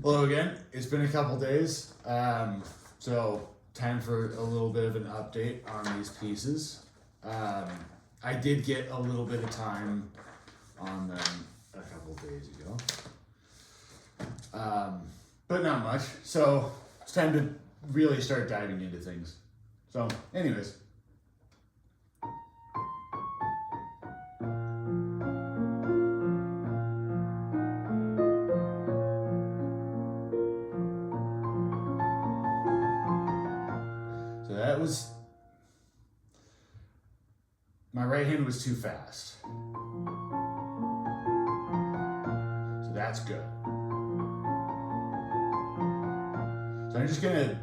Hello again. It's been a couple days, so time for a little bit of an update on these pieces. I did get a little bit of time on them a couple days ago, but not much. So it's time to really start diving into things. So, anyways. That was, my right hand was too fast. So that's good. So I'm just gonna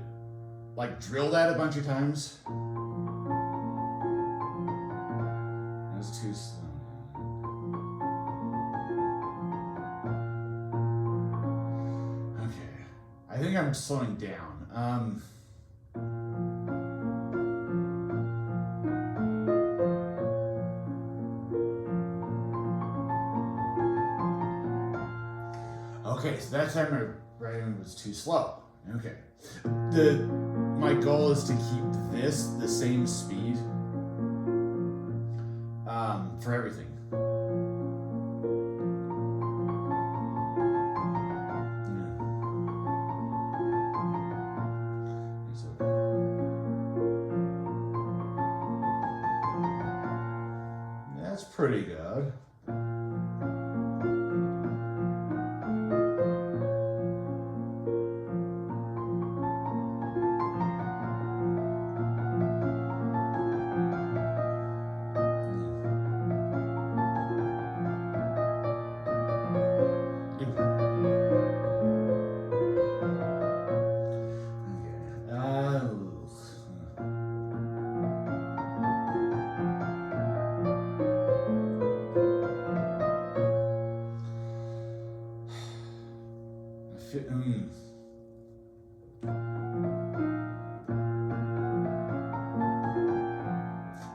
like drill that a bunch of times. That was too slow. Okay, I think I'm slowing down. Okay, so that time my right hand was too slow. Okay. My goal is to keep this the same speed for everything. Yeah. That's pretty good.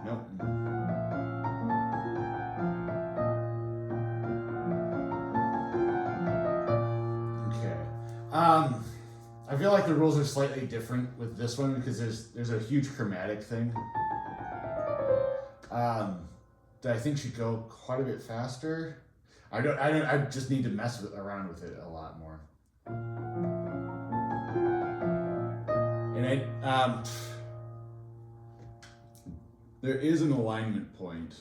Nope. Okay. I feel like the rules are slightly different with this one because there's a huge chromatic thing that I think should go quite a bit faster. I just need to mess around with it a lot more. And there is an alignment point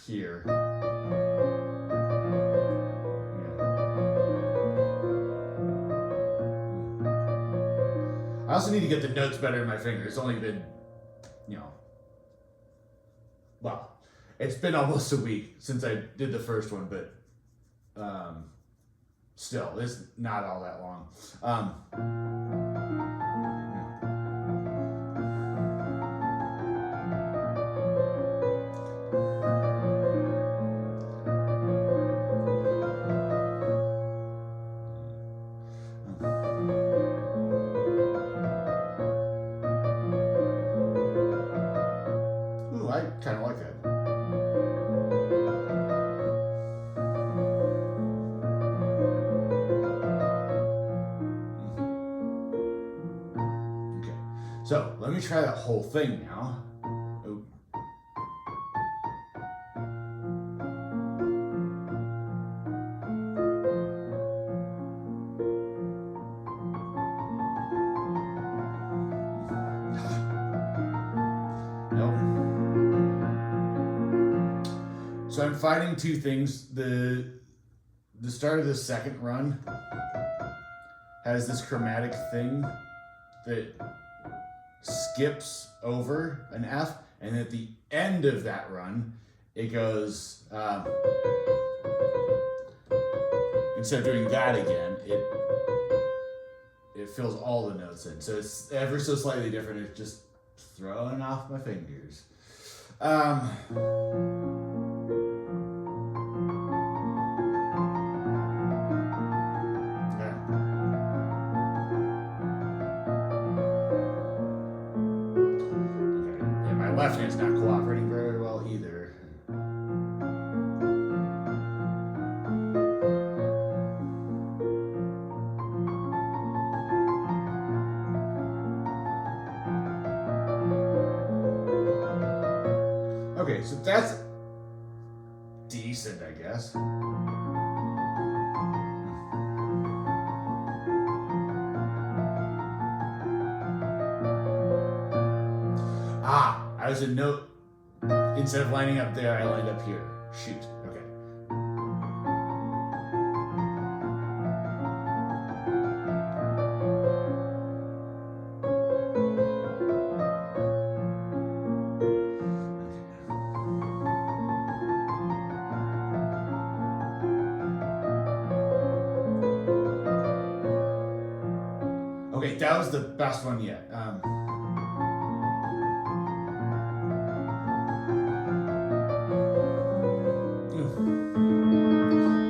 here. I also need to get the notes better in my fingers. It's only been, well, it's been almost a week since I did the first one, but still, it's not all that long. Ooh, I kind of like that. So let me try that whole thing now. Oh. Nope. So I'm fighting two things. The start of the second run has this chromatic thing that skips over an F, and at the end of that run, it goes, instead of doing that again, it fills all the notes in. So it's ever so slightly different. It's just throwing off my fingers. Left hand's not cooperating very well either. Okay, so that's decent, I guess. Ah, I was a note. Instead of lining up there, I lined up here. Shoot. Okay. Okay, that was the best one yet.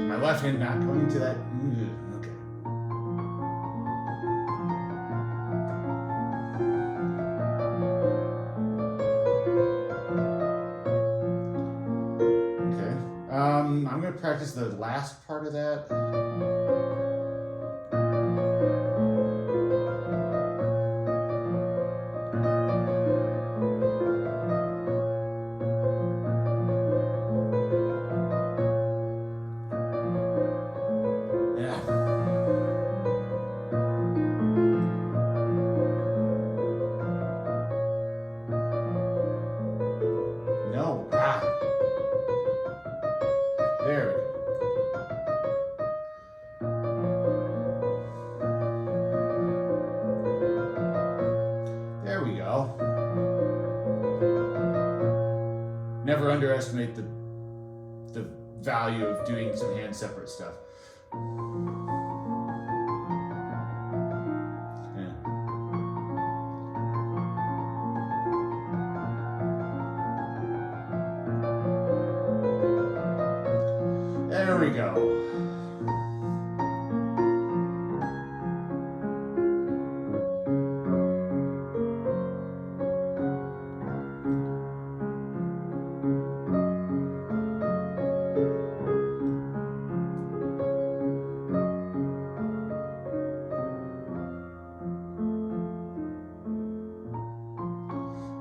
My left hand not going to that. Okay. Okay. I'm gonna practice the last part of that. No. Ah. There we go. There we go. Never underestimate the value of doing some hand separate stuff. Yeah. There we go.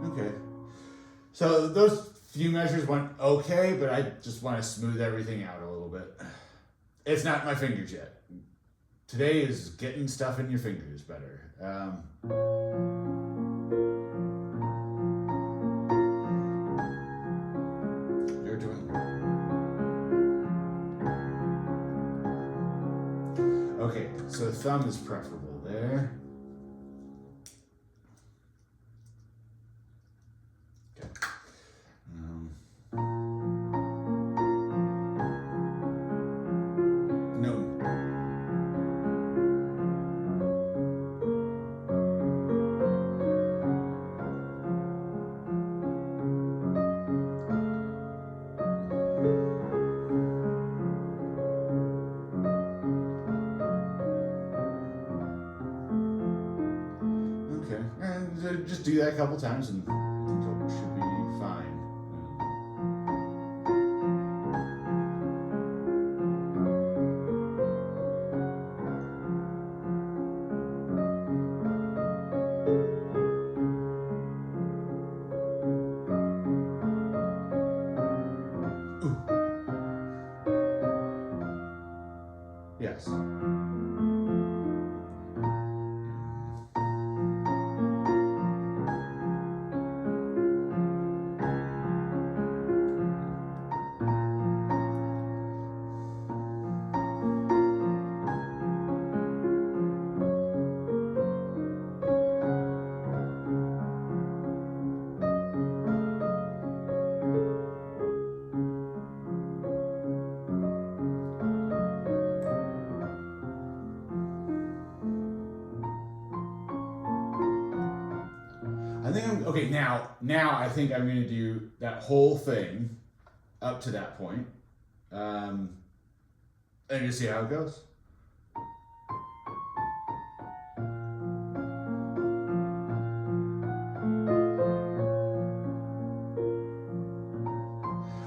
Okay. So those few measures went okay, but I just want to smooth everything out a little bit. It's not my fingers yet. Today is getting stuff in your fingers better. You're doing okay. So thumb is preferable there. Just do that a couple times and I think it should be fine. Ooh. Yes. I think I'm okay now. Now I think I'm going to do that whole thing up to that point, and just see how it goes.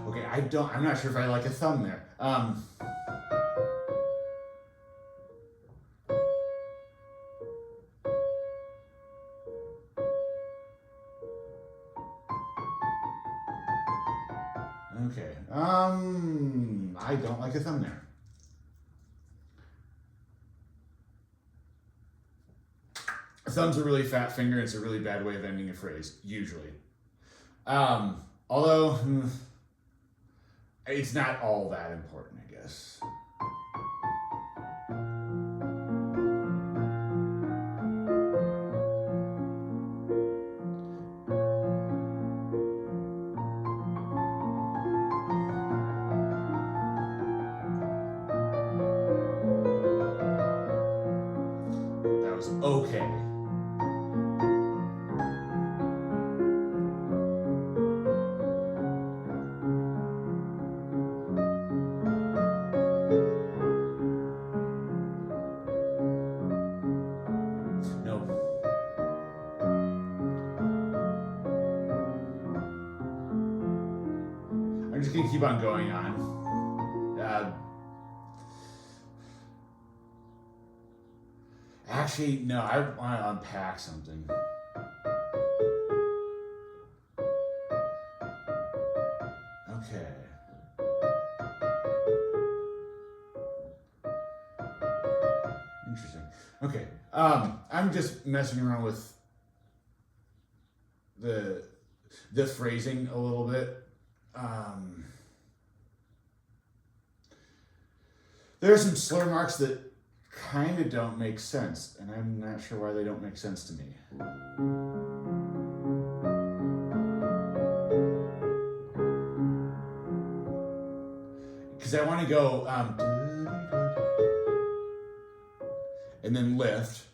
Okay, I'm not sure if I like a thumb there. I don't like a thumb there. A thumb's a really fat finger. It's a really bad way of ending a phrase, usually. Although, it's not all that important, I guess. That was okay. I'm just gonna keep on going on. Actually, no, I want to unpack something. Okay. Interesting. Okay. I'm just messing around with the phrasing a little bit. There are some slur marks that kind of don't make sense, and I'm not sure why they don't make sense to me. Because I want to go and then lift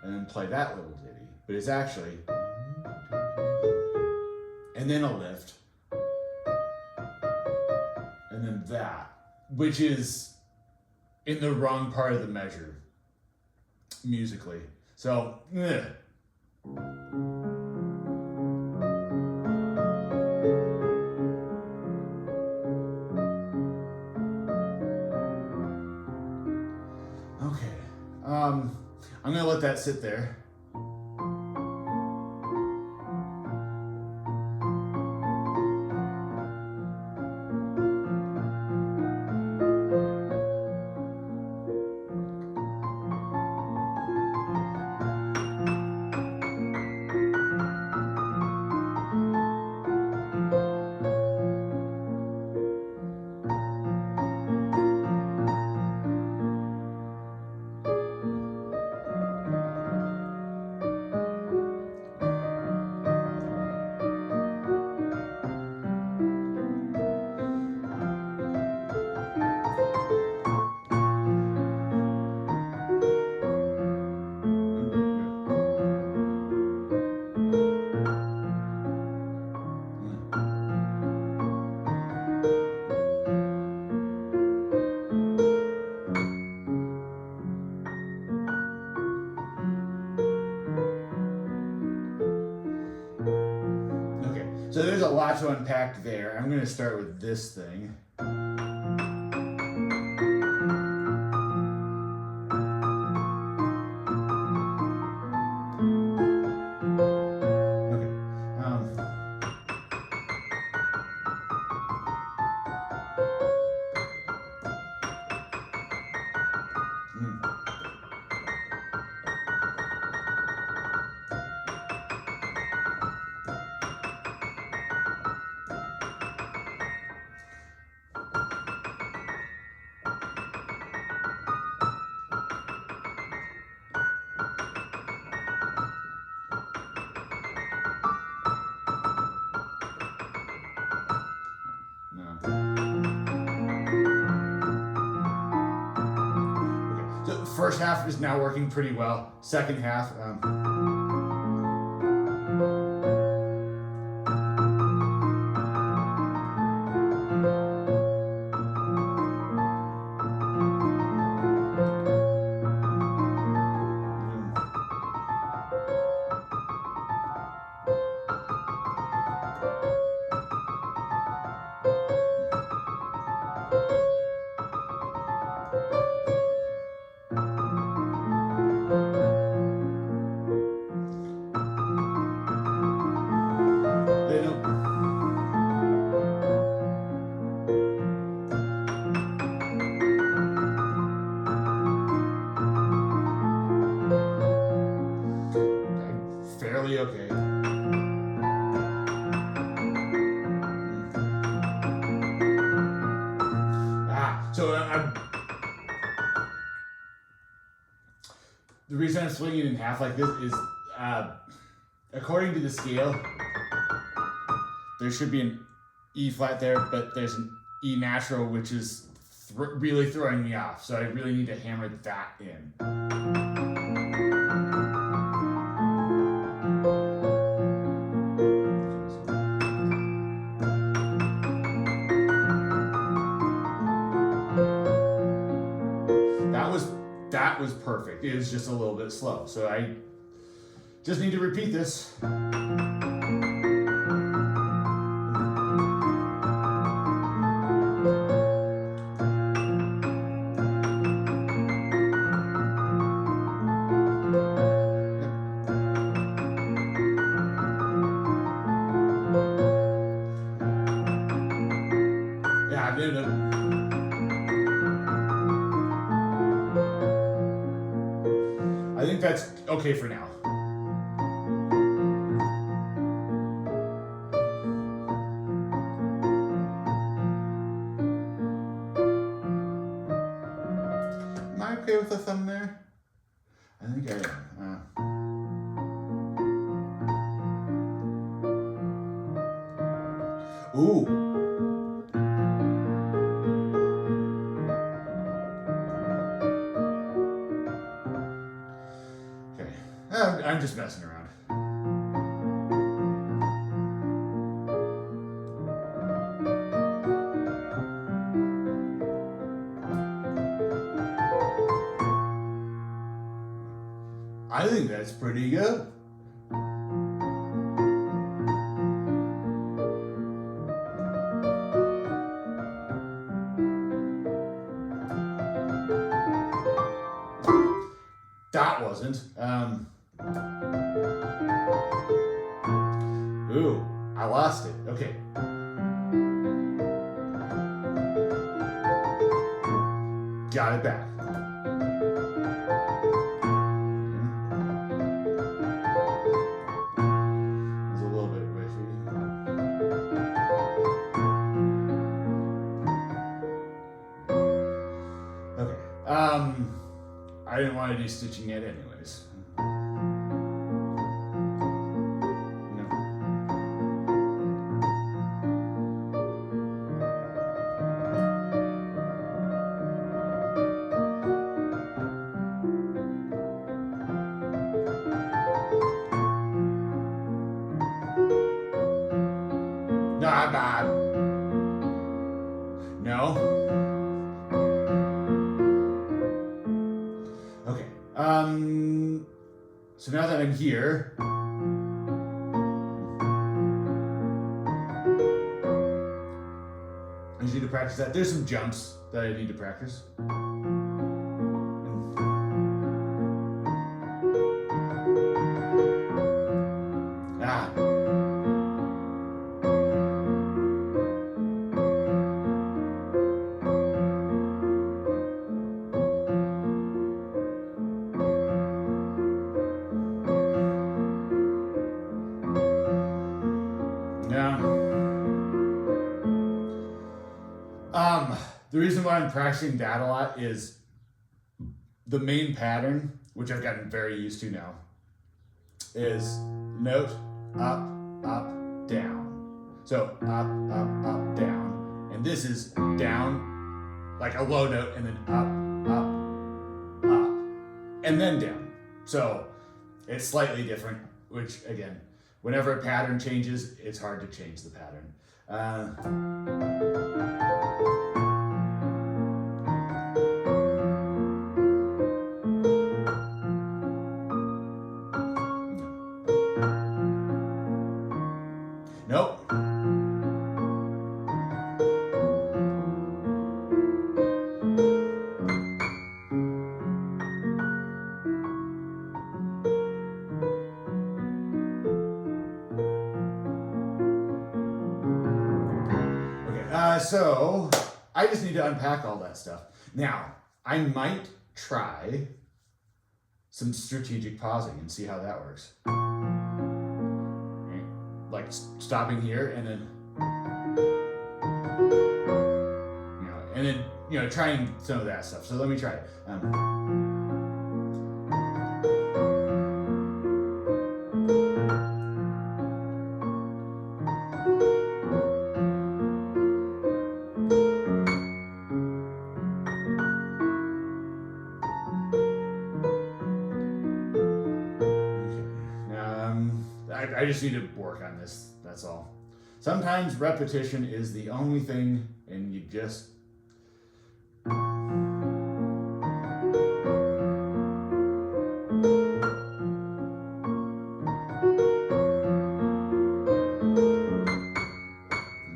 and then play that little ditty, but it's actually and then a lift and then that, which is in the wrong part of the measure musically. So, okay. I'm gonna let that sit there. So there's a lot to unpack there. I'm going to start with this thing. First half is now working pretty well. Second half, the reason I'm splitting it in half like this is, according to the scale, there should be an E flat there, but there's an E natural, which is really throwing me off. So I really need to hammer that in. That was perfect. It was just a little bit slow. So I just need to repeat this. Yeah, I did it. I think that's okay for now. Am I okay with the thumb there? I think I am. Ooh. I'm just messing around. I think that's pretty good. That wasn't. Ooh, I lost it. Okay. Got it back. It's a little bit wishy. Okay. I didn't want to do stitching yet anyways. Not bad. No. Okay. So now that I'm here, I just need to practice that. There's some jumps that I need to practice. Ah. The reason why I'm practicing that a lot is the main pattern, which I've gotten very used to now, is note, up, up, down. So up, up, up, down. And this is down, like a low note, and then up, up, up, and then down. So it's slightly different, which again, whenever a pattern changes, it's hard to change the pattern. Nope. So I just need to unpack all that stuff. Now, I might try some strategic pausing and see how that works. Okay. Like stopping here and then, trying some of that stuff. So let me try it. just need to work on this. That's all. Sometimes repetition is the only thing, and you just.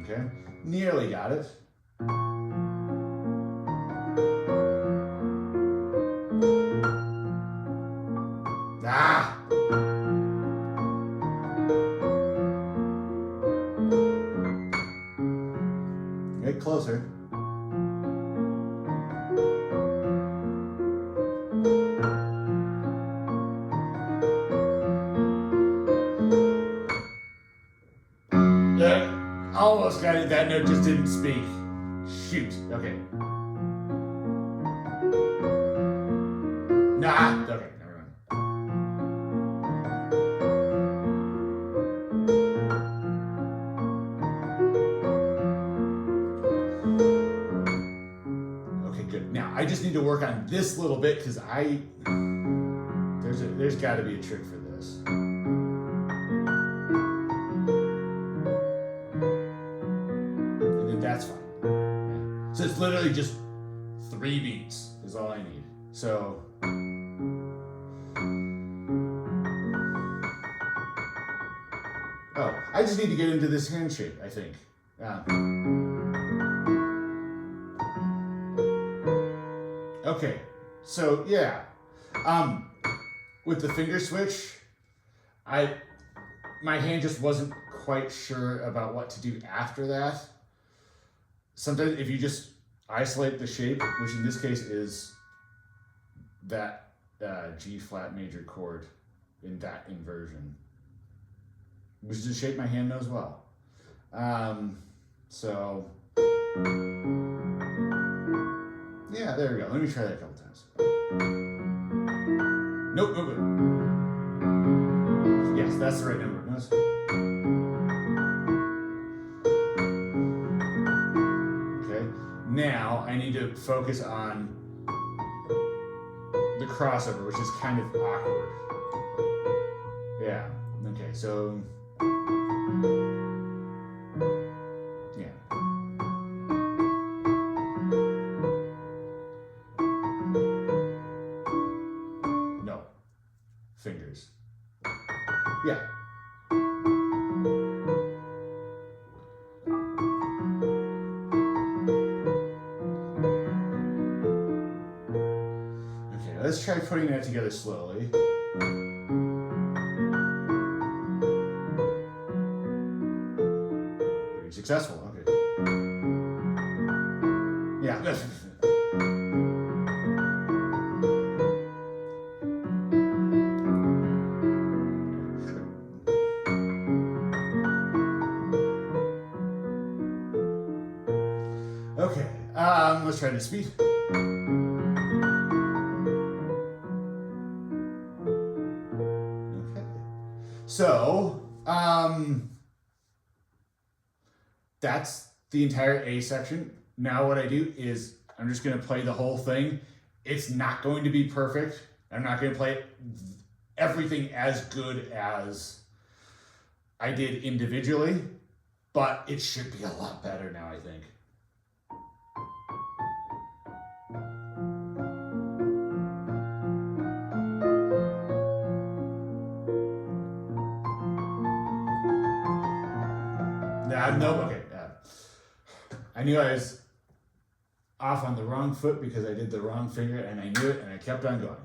Okay, nearly got it. Ah! Get closer. Almost got it. That note just didn't speak. Shoot. Okay. Nah. Okay. Never mind. Okay, good. Now I just need to work on this little bit because there's got to be a trick for this. That's fine. Yeah. So it's literally just 3 beats is all I need. So I just need to get into this hand shape, I think. Okay. So yeah. With the finger switch, my hand just wasn't quite sure about what to do after that. Sometimes if you just isolate the shape, which in this case is that G flat major chord in that inversion, which is a shape my hand knows well. So yeah, there we go. Let me try that a couple times. Nope. Yes, that's the right number. Notice. Now I need to focus on the crossover, which is kind of awkward. Yeah. Okay, so yeah. No. Fingers. Yeah. Let's try putting that together slowly. Pretty successful, okay. Yeah. Okay, let's try this speed. So, that's the entire A section. Now what I do is I'm just going to play the whole thing. It's not going to be perfect. I'm not going to play everything as good as I did individually, but it should be a lot better now, I think. No, okay. I knew I was off on the wrong foot because I did the wrong finger, and I knew it, and I kept on going.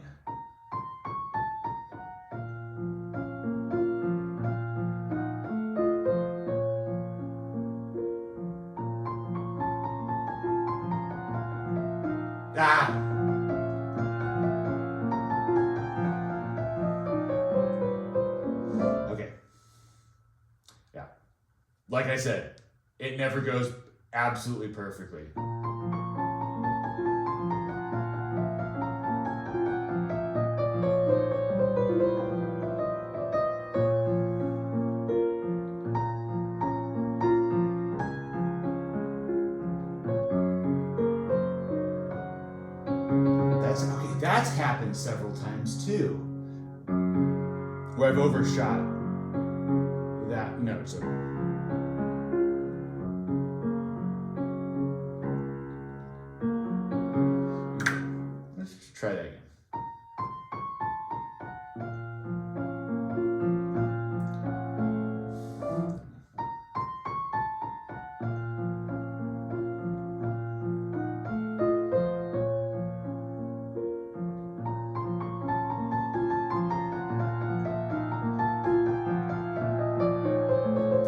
Okay. Yeah. Like I said, it never goes absolutely perfectly. That's happened several times too, where I've overshot. note. So. Let's try that again.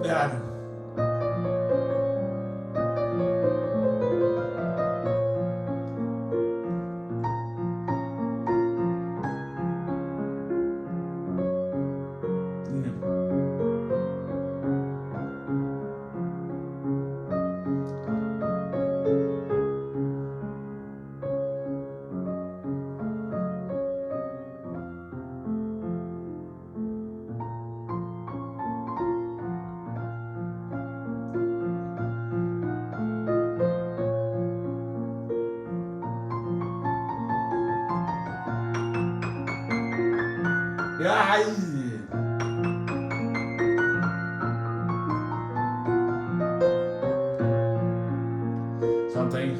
Yeah. Yeah. Something.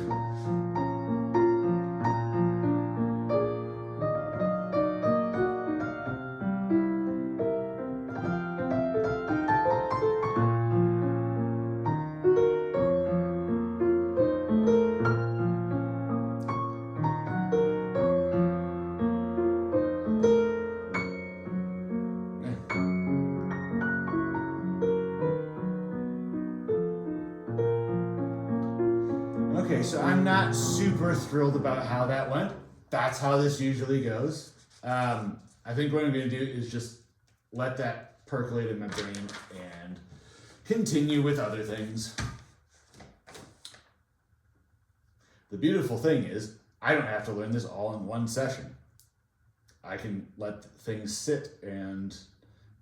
Okay, so I'm not super thrilled about how that went. That's how this usually goes. I think what I'm going to do is just let that percolate in my brain and continue with other things. The beautiful thing is, I don't have to learn this all in one session. I can let things sit and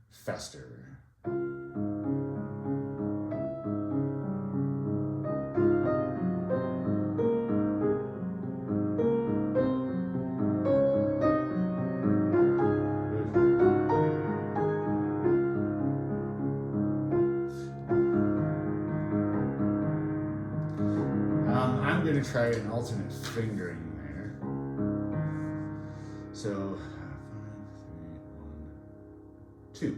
fester. I'm going to try an alternate fingering there. So, 5, 3, 1,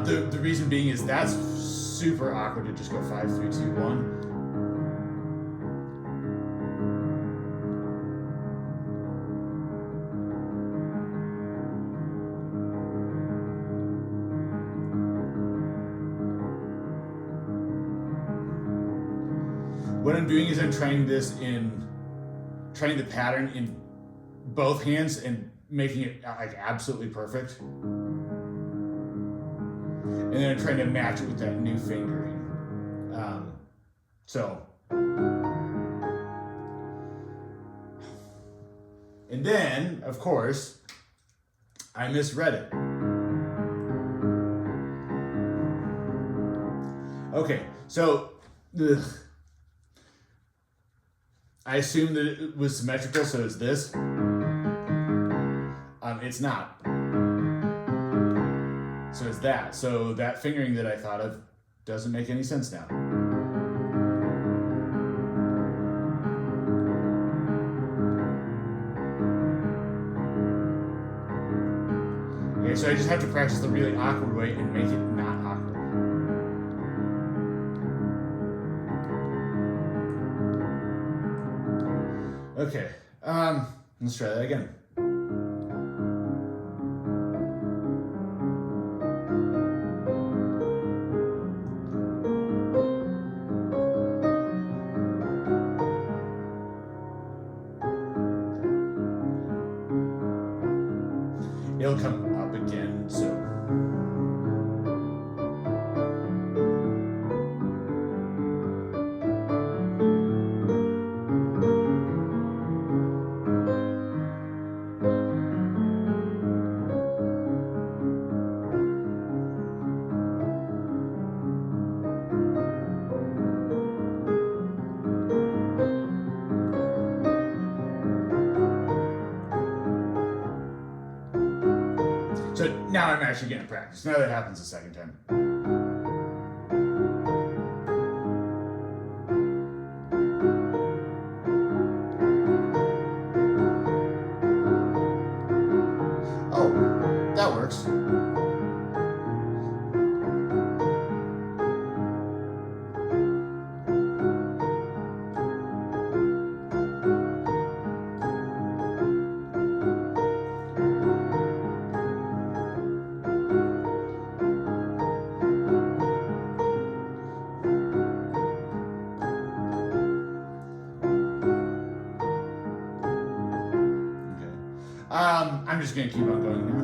2. The reason being is that's super awkward to just go 5, 3, 2, 1. What I'm doing is I'm trying the pattern in both hands and making it like absolutely perfect. And then I'm trying to match it with that new fingering. And then, of course, I misread it. Okay, so, I assumed that it was symmetrical, so it's this. It's not. So it's that. So that fingering that I thought of doesn't make any sense now. Okay, so I just have to practice the really awkward way and make it not awkward. Okay, let's try that again. It'll come up again, so. now I'm actually getting practice. Now that happens the second time. Oh, that works. I'm just gonna keep on going now.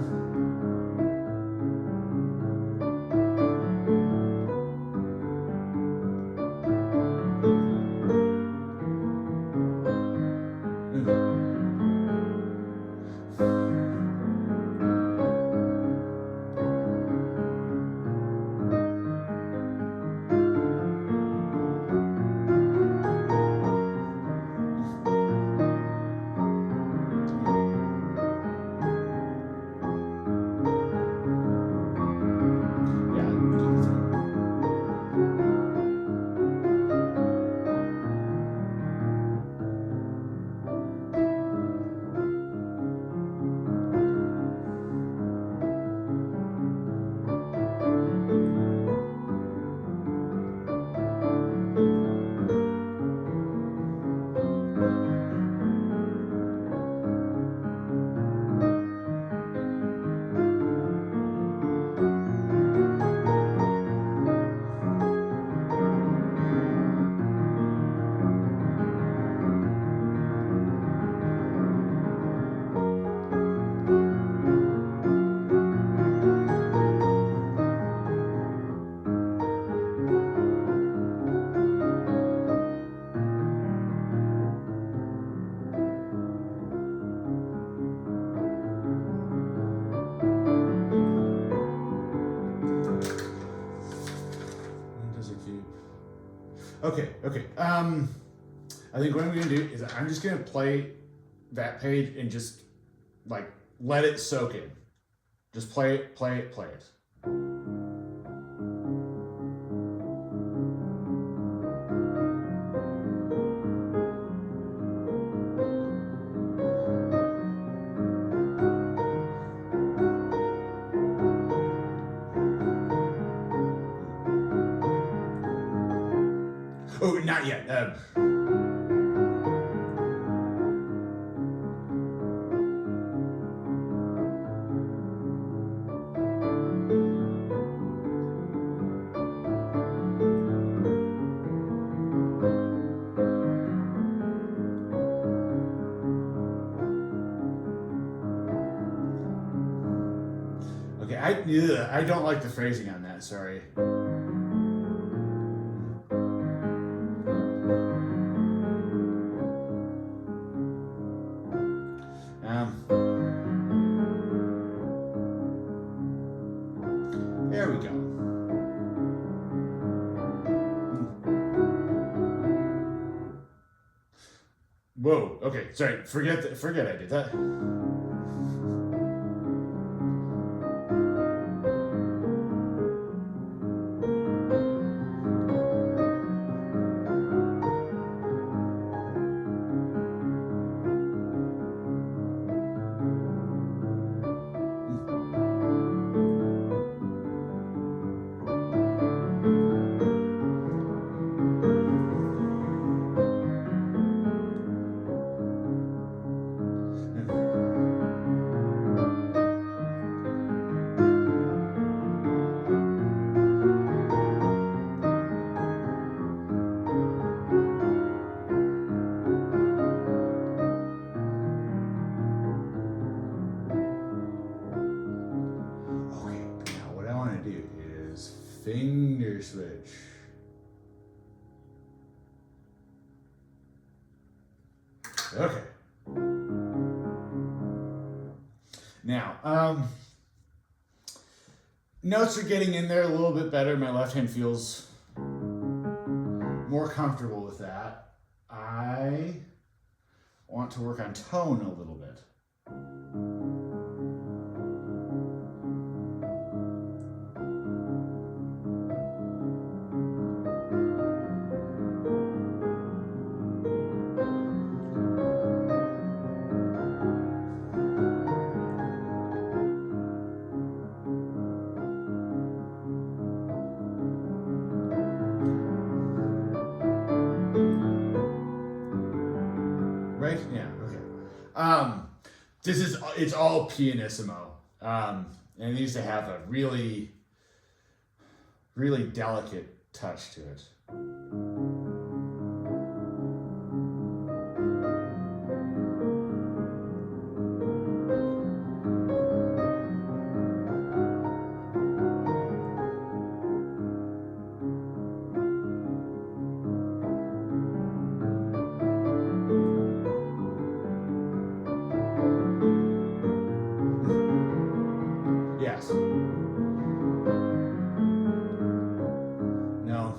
Okay. I think what I'm gonna do is I'm just gonna play that page and just like let it soak in. Just play it. Oh, not yet. Okay, I don't like the phrasing on that. Sorry. There we go. Whoa. Okay. Sorry. Forget I did that. Finger switch. Okay. Now, notes are getting in there a little bit better. My left hand feels more comfortable with that. I want to work on tone a little bit. it's all pianissimo, and it needs to have a really, really delicate touch to it. Yes. No.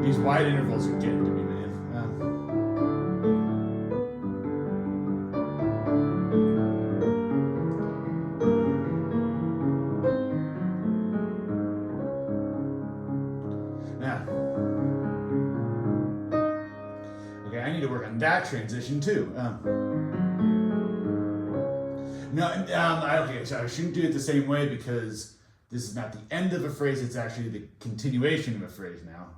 These wide intervals are getting to me, man. Okay, I need to work on that transition too. Okay, so I shouldn't do it the same way because this is not the end of a phrase, it's actually the continuation of a phrase now.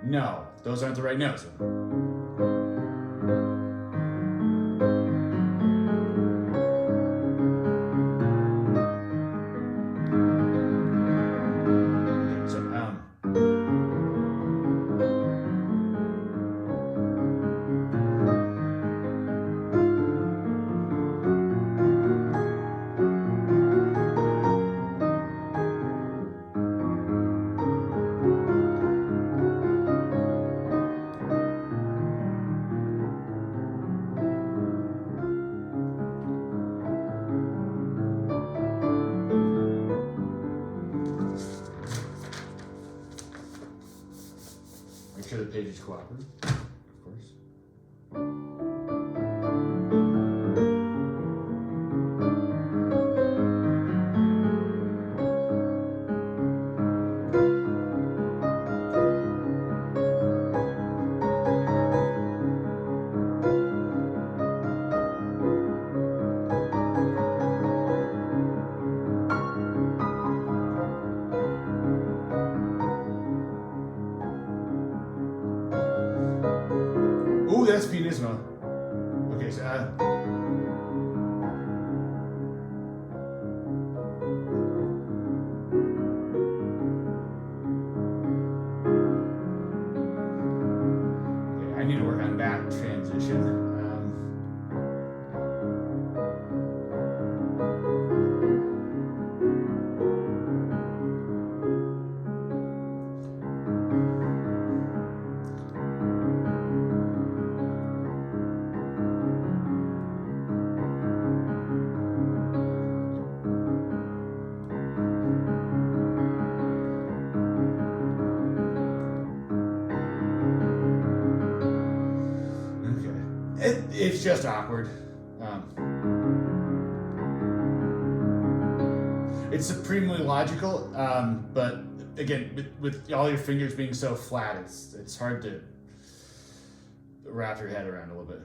No, those aren't the right notes. Make sure the page is cooperative, of course. Ooh, that's pianissimo. Okay, so okay, I need to work on that transition. It's just awkward. It's supremely logical, but again, with all your fingers being so flat, it's hard to wrap your head around a little bit.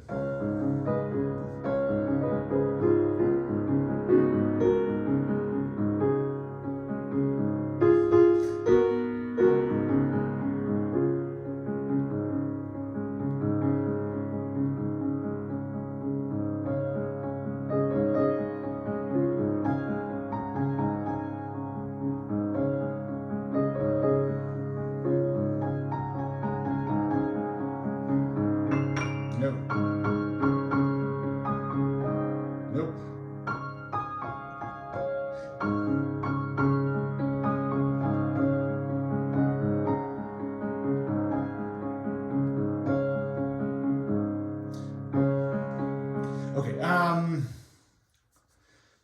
Okay, is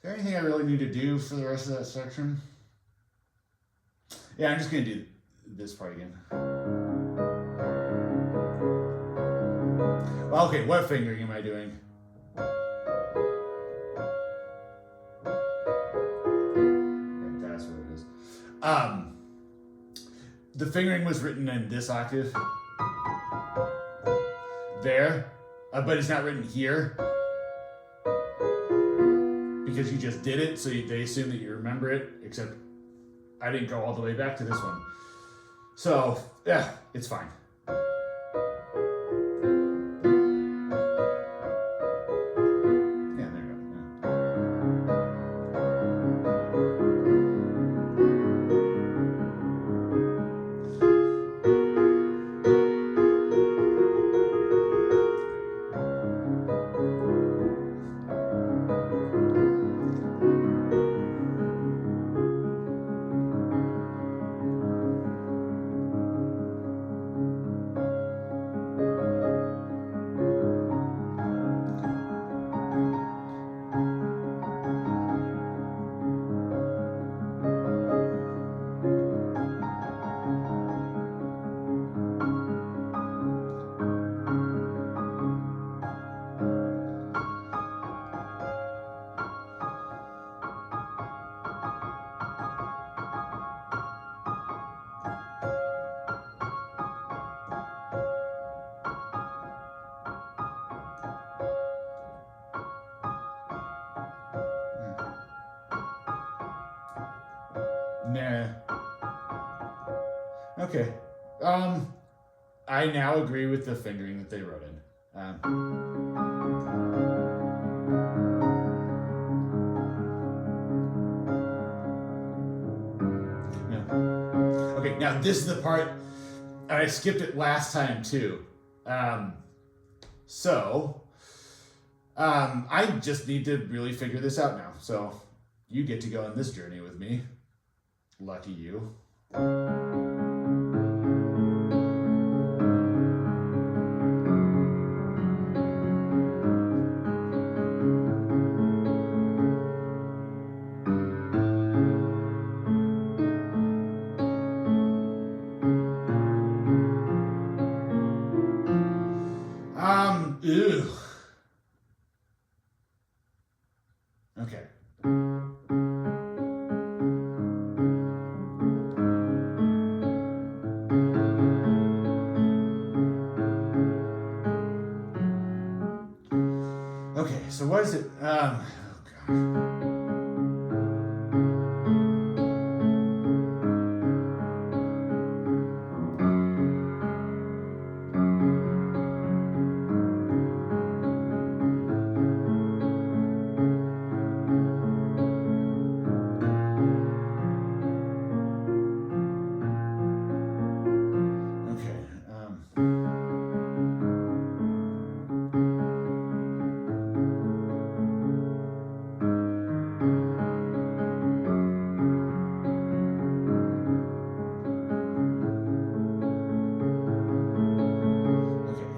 there anything I really need to do for the rest of that section? Yeah, I'm just gonna do this part again. Well, okay, what fingering am I doing? Yeah, that's what it is. The fingering was written in this octave. There. But it's not written here. Because you just did it, so they assume that you remember it, except I didn't go all the way back to this one. So, yeah, it's fine. Yeah, there you go. Nah. Okay. I now agree with the fingering that they wrote in. No. Okay, now this is the part, and I skipped it last time too. I just need to really figure this out now. So you get to go on this journey with me. Lucky you. Ew. Okay. Okay, so what is it? Oh God.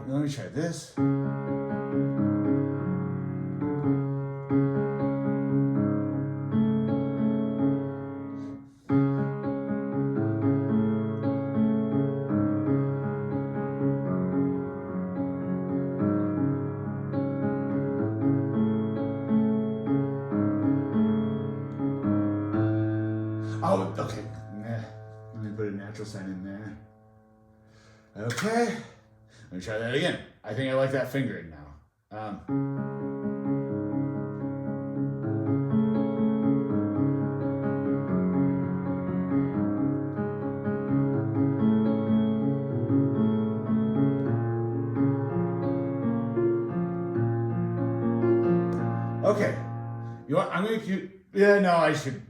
Let me try this. Oh, okay. Nah. Let me put a natural sign in there. Okay. Let me try that again. I think I like that fingering now. Okay. You want? I'm gonna keep. Yeah. No, I should.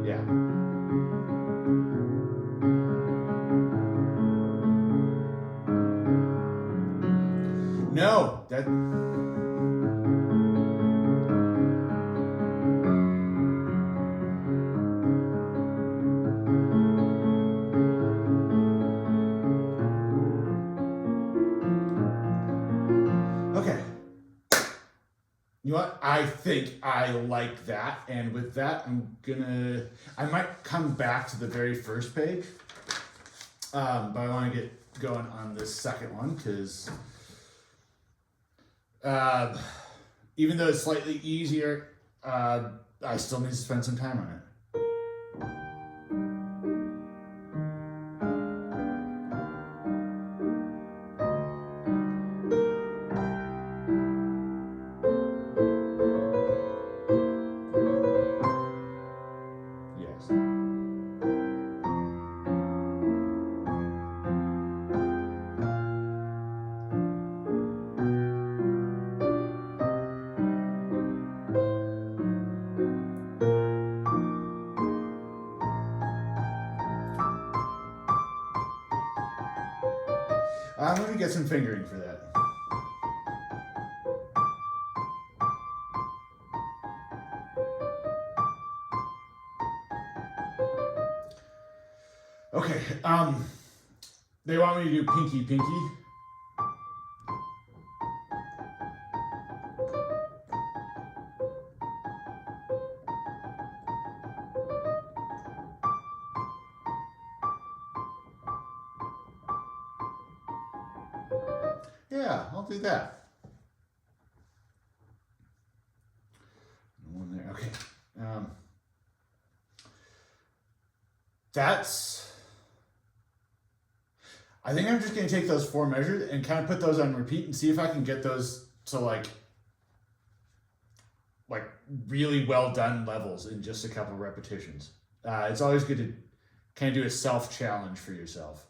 Yeah. No. That. Okay. You know what? I think I like that. And with that, I might come back to the very first page. But I want to get going on this second one because even though it's slightly easier, I still need to spend some time on it. I'm going to get some fingering for that. Okay, they want me to do pinky pinky. Yeah, I'll do that. One there. Okay. I think I'm just going to take those 4 measures and kind of put those on repeat and see if I can get those to like really well done levels in just a couple repetitions. It's always good to kind of do a self-challenge for yourself.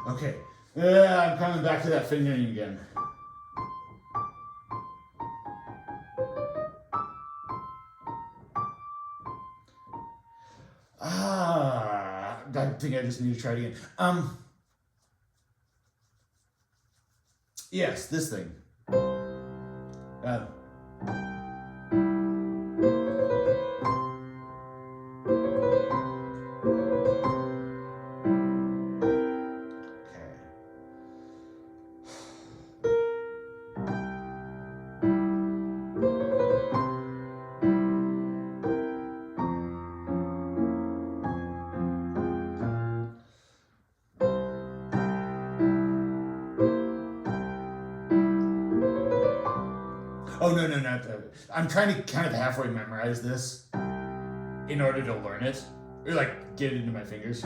Okay, I'm coming back to that fingering again. I think I just need to try it again. Yes, this thing. Oh, no. I'm trying to kind of halfway memorize this in order to learn it. Or like get it into my fingers.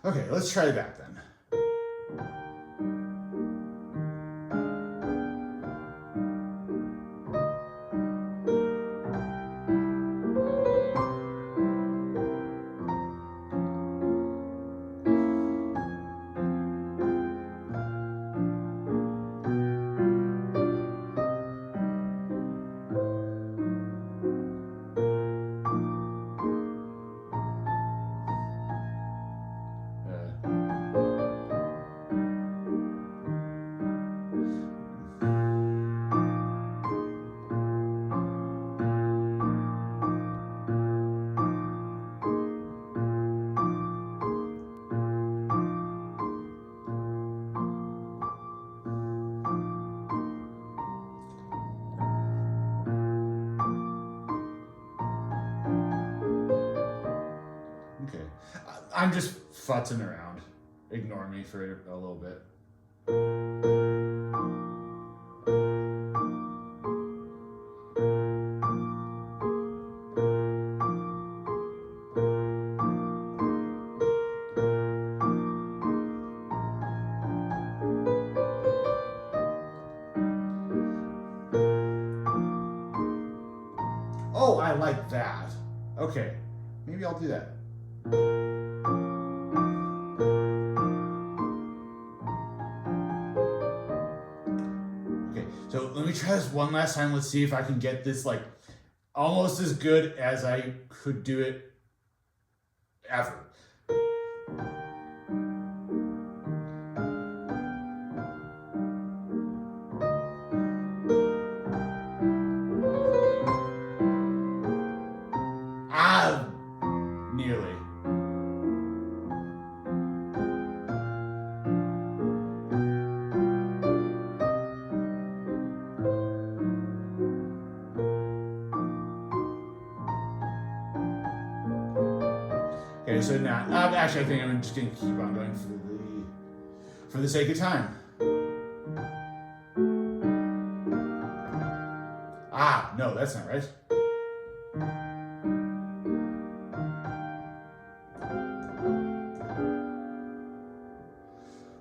Okay, let's try that then. Okay. I'm just futzing around. Ignore me for a little bit. like that. Okay, maybe I'll do that. Okay, so let me try this one last time. Let's see if I can get this like almost as good as I could do it ever. Nearly. Okay, so now, actually, I think I'm just gonna keep on going for the sake of time. No, that's not right.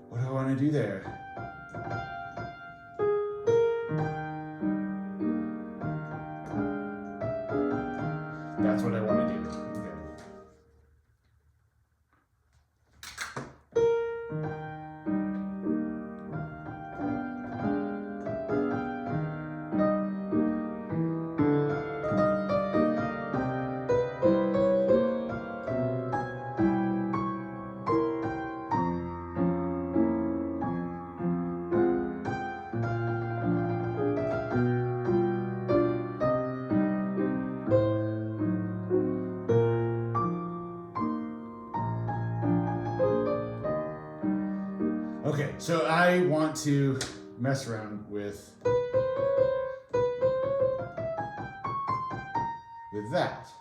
What do I want to do there? That's what I want to do. Okay, so I want to mess around with that.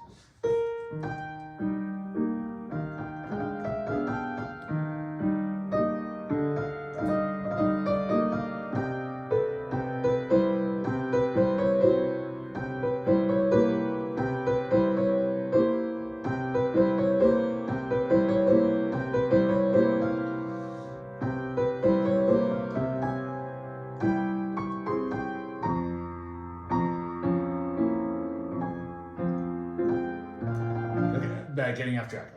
Getting off track.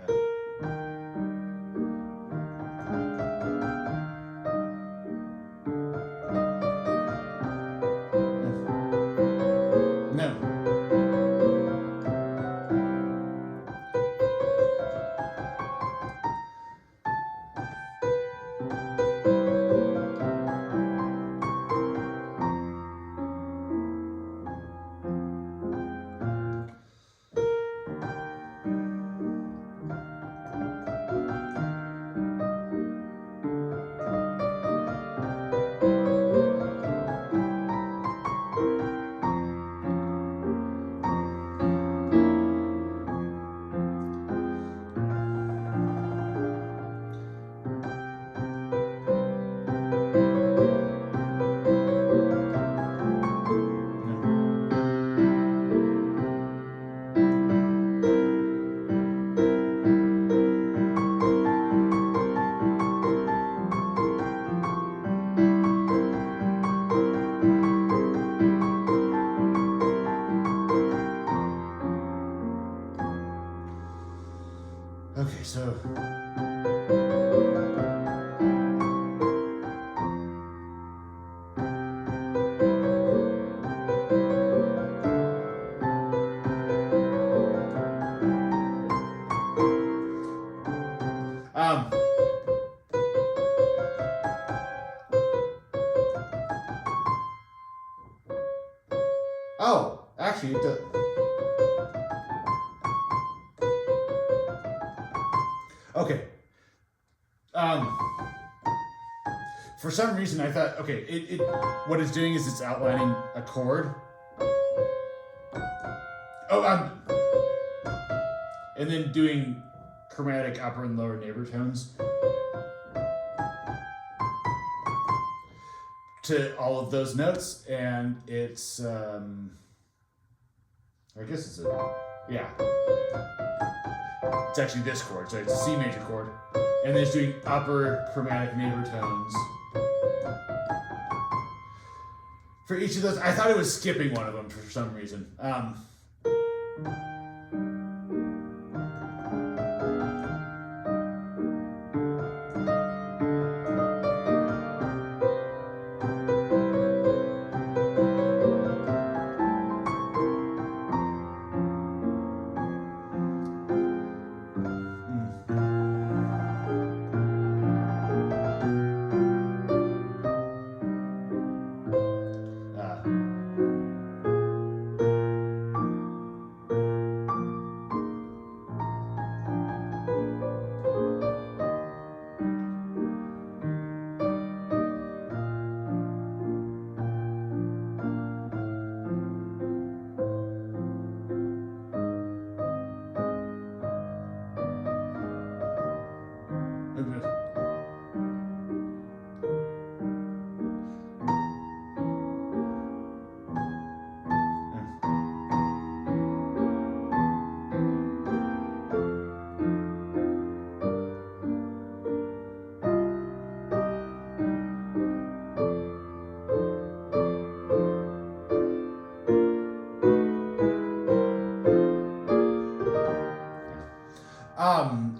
No. Okay, so oh, actually it does. Okay. For some reason I thought, okay, it what it's doing is it's outlining a chord. Oh, and then doing chromatic upper and lower neighbor tones to all of those notes, and it's I guess it's yeah. It's actually this chord, so it's a C major chord, and then it's doing upper chromatic neighbor tones. For each of those, I thought it was skipping one of them for some reason.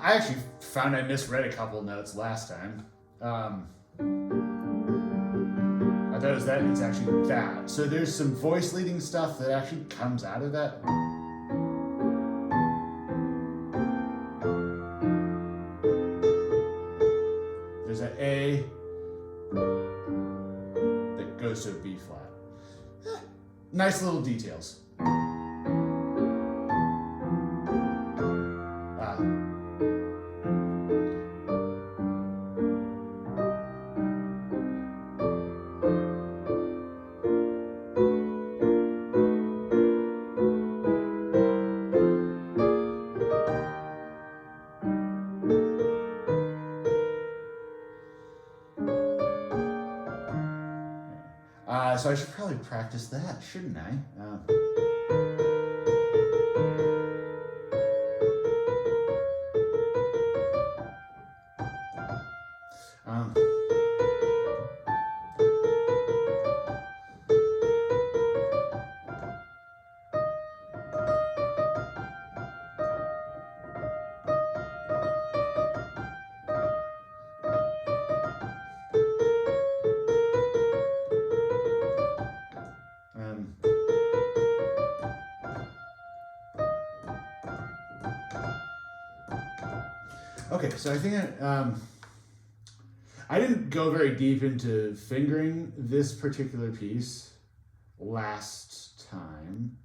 I actually found I misread a couple notes last time. I thought it was that. It's actually that. So there's some voice leading stuff that actually comes out of that. There's an A that goes to a B flat. Nice little details. So I should probably practice that, shouldn't I? Okay, so I think I didn't go very deep into fingering this particular piece last time.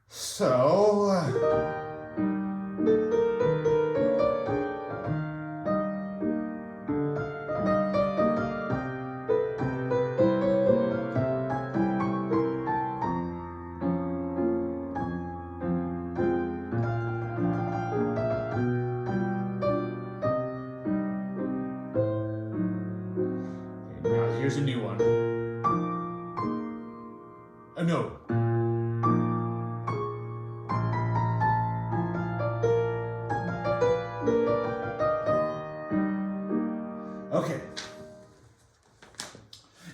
So here's a new one. No. Okay.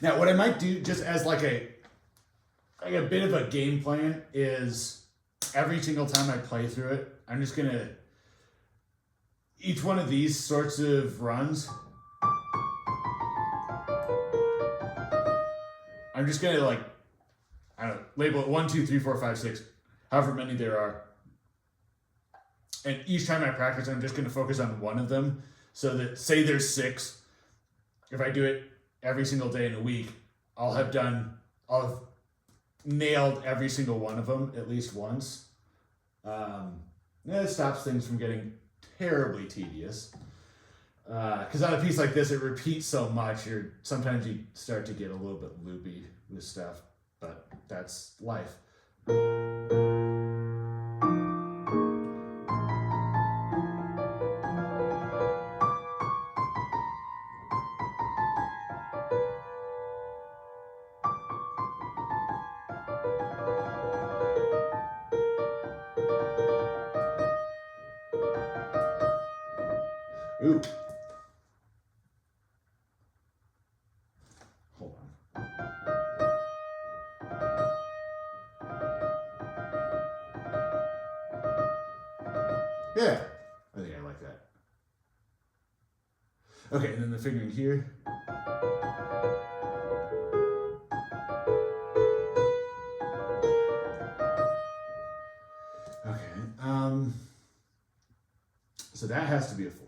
Now, what I might do, just as like a bit of a game plan, is every single time I play through it, I'm just gonna each one of these sorts of runs. I'm just gonna label it 1, 2, 3, 4, 5, 6, however many there are. And each time I practice, I'm just gonna focus on one of them. So that, say there's 6, if I do it every single day in a week, I'll have nailed every single one of them at least once. It stops things from getting terribly tedious. Because on a piece like this, it repeats so much, sometimes you start to get a little bit loopy with stuff, but that's life. Ooh. Hold on. Okay, and then the fingering here. Okay, so that has to be a 4.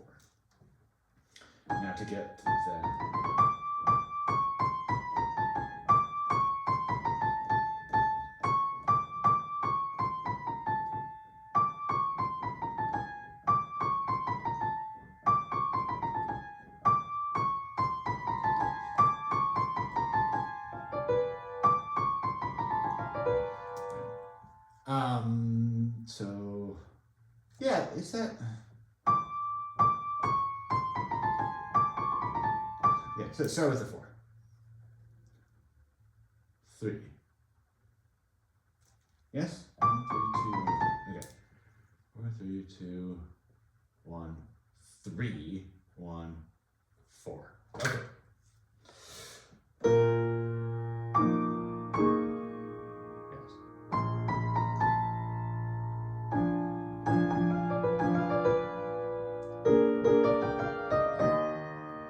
Now to get to that. So yeah, is that? Yeah, so start with the 4. 3. Yes? 1, 3, 2, 1. Okay. 4, 3, 2, 1, 3, 1, 4. Okay.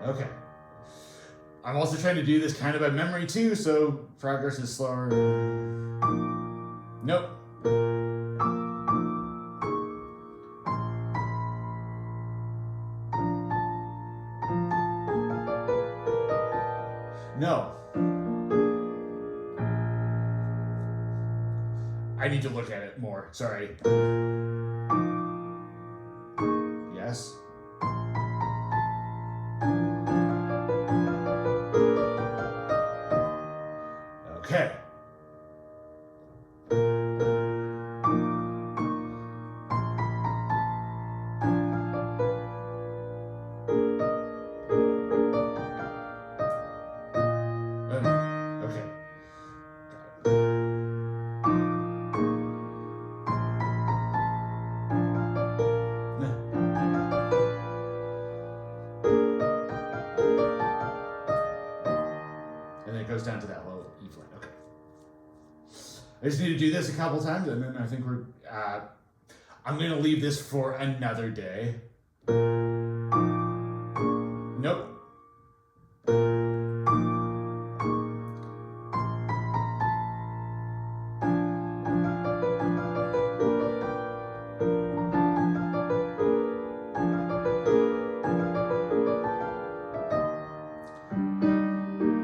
Okay. I'm also trying to do this kind of by memory too, so progress is slower. Nope. No. I need to look at it more. Sorry. Yes. Okay. Okay. And then it goes down to that low E flat. Okay. I just need to do this a couple times, and then I think we're. I'm going to leave this for another day. Nope.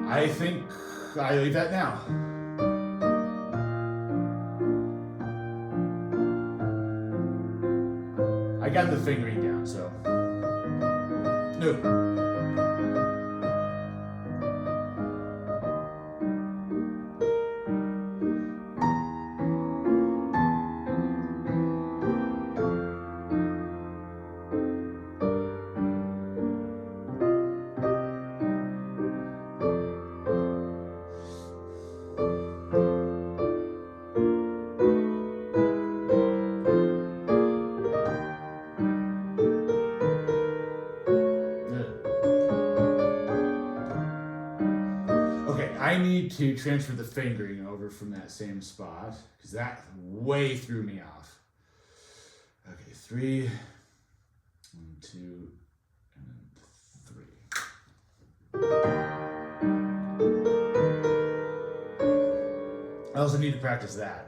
I think I leave that now. I got the fingering down, so. No. I need to transfer the fingering over from that same spot because that way threw me off. Okay, 3, 1, 2, and then 3. I also need to practice that.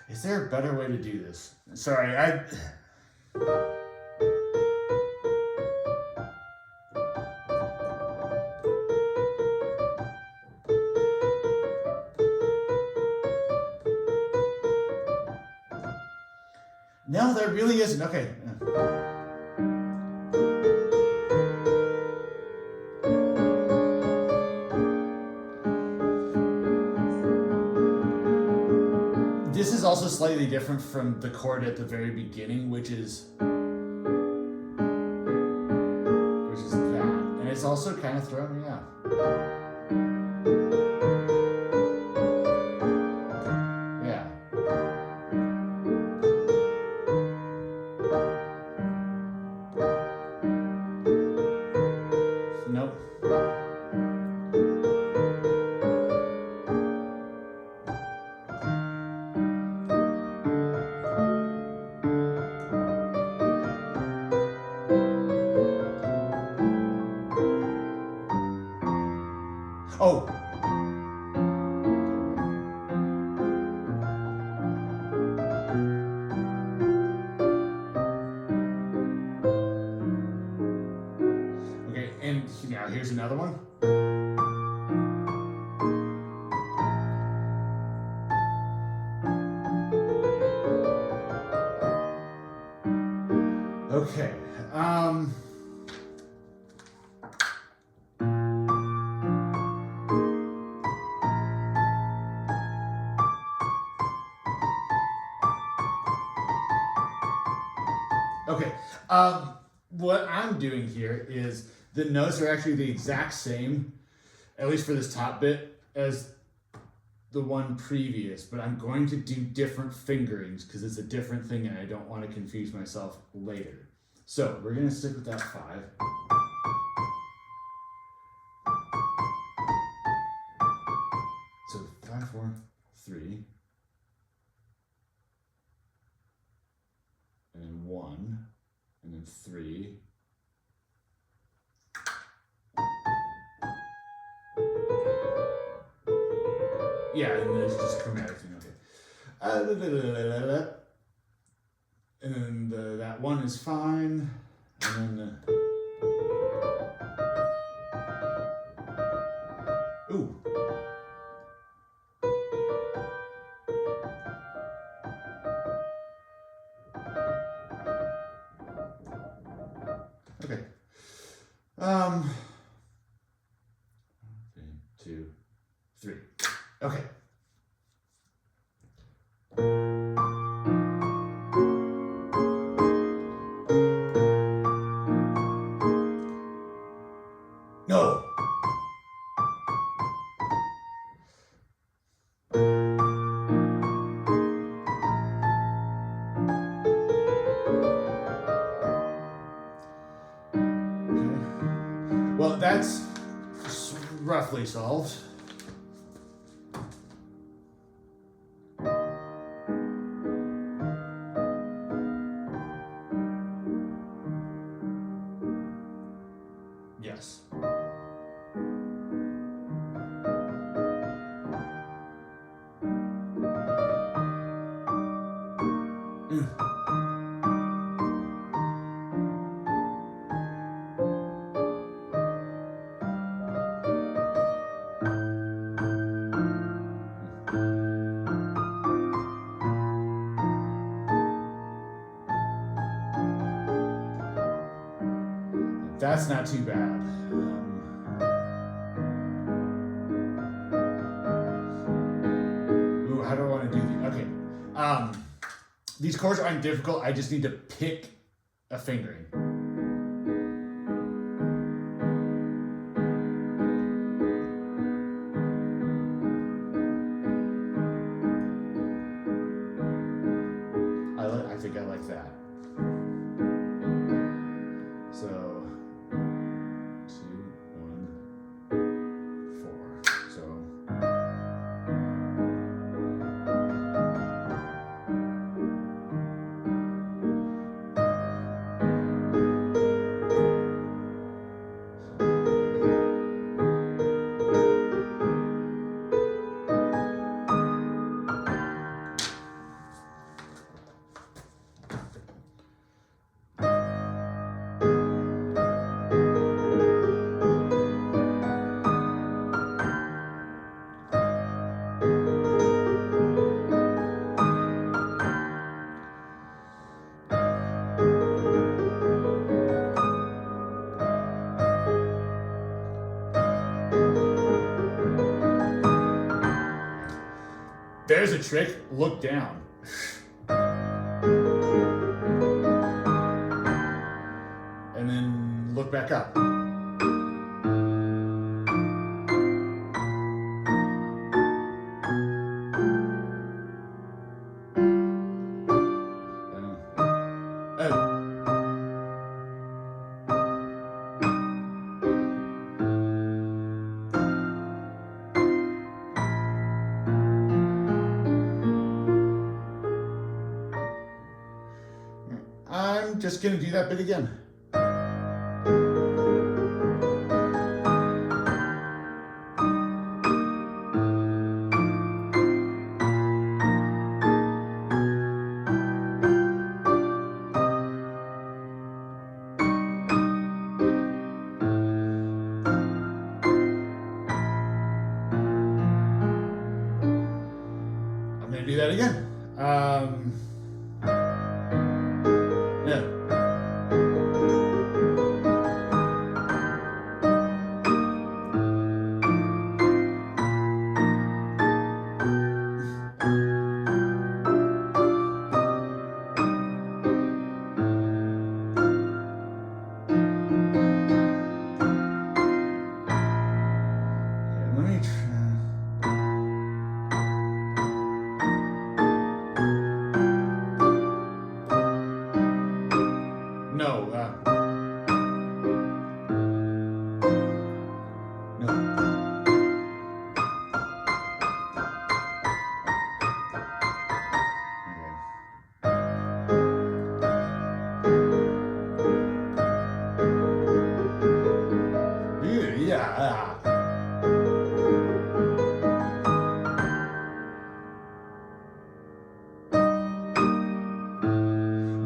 Is there a better way to do this? Sorry, No, there really isn't. Okay. This is also slightly different from the chord at the very beginning, which is that. And it's also kind of throwing me off. Yeah. Oh. Okay, and now here's another one. Okay. Okay. What I'm doing here is the notes are actually the exact same, at least for this top bit, as the one previous, but I'm going to do different fingerings because it's a different thing and I don't want to confuse myself later. So we're going to stick with that 5. So 5, 4, 3, and then 1, and then 3. Yeah, and there's just chromatic thing, okay. And then that 1 is fine, and then ooh. Okay. 2, 3. Okay. No. Okay. Well, that's roughly solved. Yes. That's not too bad. Ooh, how do I want to do these? Okay. These chords aren't difficult. I just need to pick a fingering. I think I like that. So 2, 1, 4. So there's a trick. Look down. And then look back up. I'm just going to do that bit again. that again. Yeah. Let me try. No. No. Okay. Yeah.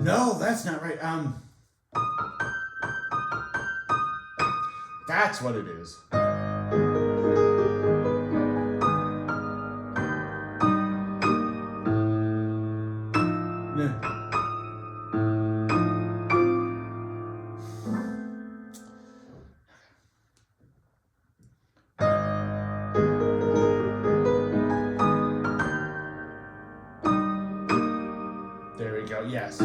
No, that's not right. That's what it is. No. There we go. Yes.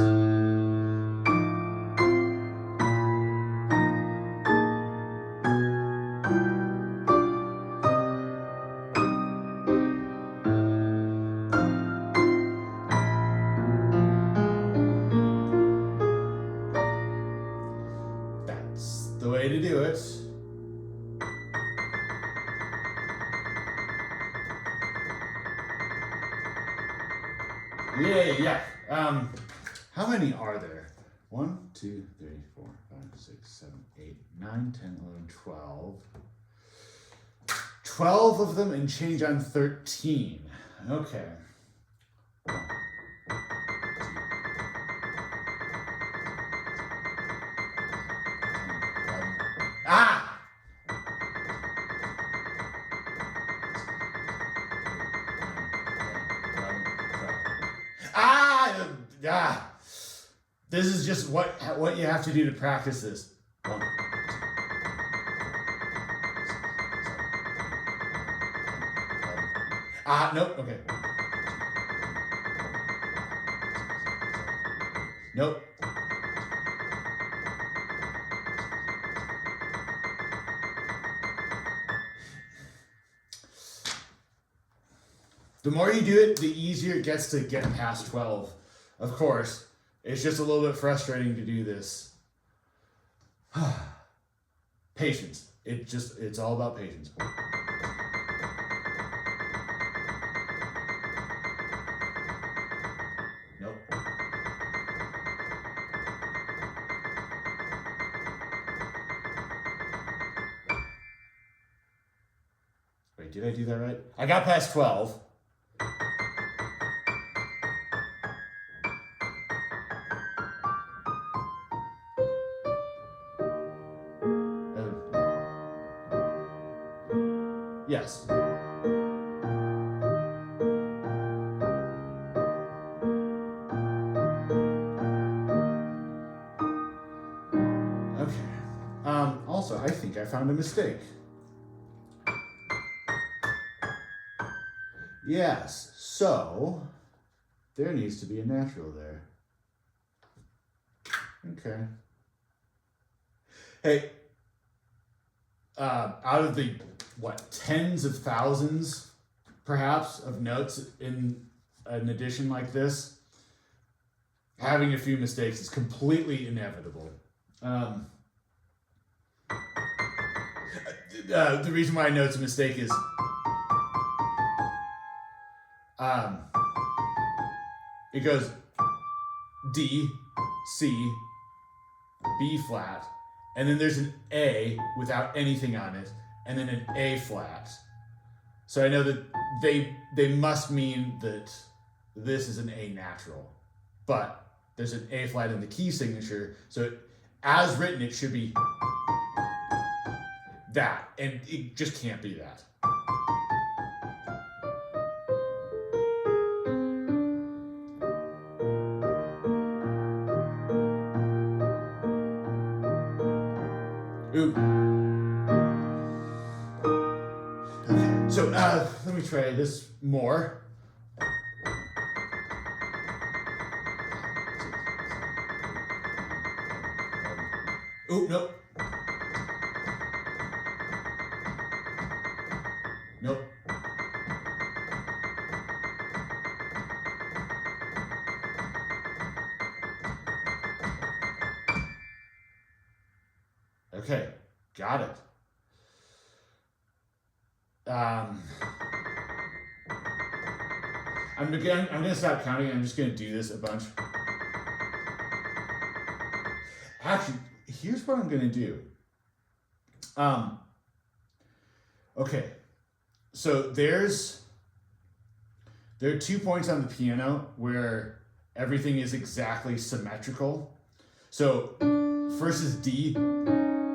That's the way to do it. Yeah. How many are there? 1, 2, 3, 4, 5, 6, 7, 8, 9, 10, 11, 12. 12 of them and change on 13. Okay. Ah! Ah! This is just what you have to do to practice this. 1, 2, 3, 11. Nope. Okay. Nope. The more you do it, the easier it gets to get past 12. Of course, it's just a little bit frustrating to do this. Patience. It's all about patience. Nope. Wait, did I do that right? I got past 12. Yes. Okay. Also, I think I found a mistake. Yes, so there needs to be a natural there. Okay. Hey, out of the, tens of thousands, perhaps, of notes in an edition like this, having a few mistakes is completely inevitable. The reason why I know it's a mistake is it goes D, C, B flat, and then there's an A without anything on it, and then an A flat. So I know that they must mean that this is an A natural, but there's an A flat in the key signature, so as written it should be that, and it just can't be that. Ooh. Okay, so let me try this more. Ooh, nope. Nope. Okay, got it. I'm gonna stop counting. I'm just gonna do this a bunch. Actually, here's what I'm gonna do. Okay, so there are 2 points on the piano where everything is exactly symmetrical. So first is D.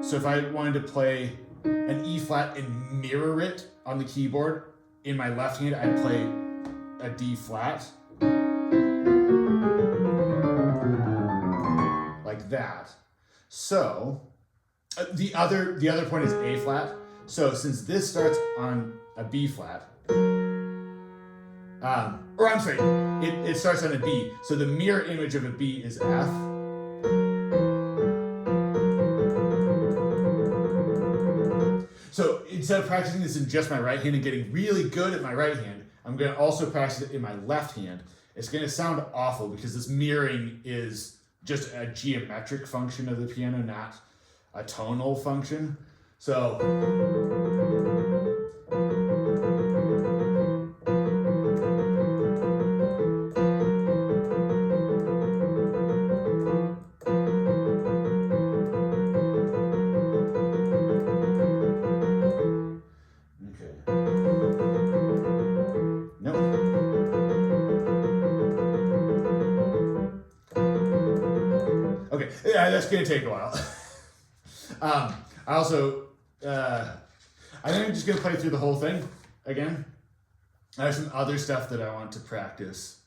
So if I wanted to play an E flat and mirror it on the keyboard in my left hand, I'd play a D flat. Like that. So the other point is A flat. So since this starts on a B flat, or I'm sorry, it starts on a B. So the mirror image of a B is F. So instead of practicing this in just my right hand and getting really good at my right hand, I'm going to also practice it in my left hand. It's going to sound awful because this mirroring is just a geometric function of the piano, not a tonal function. So okay, yeah, that's gonna take a while. I also, I think I'm just gonna play through the whole thing again. I have some other stuff that I want to practice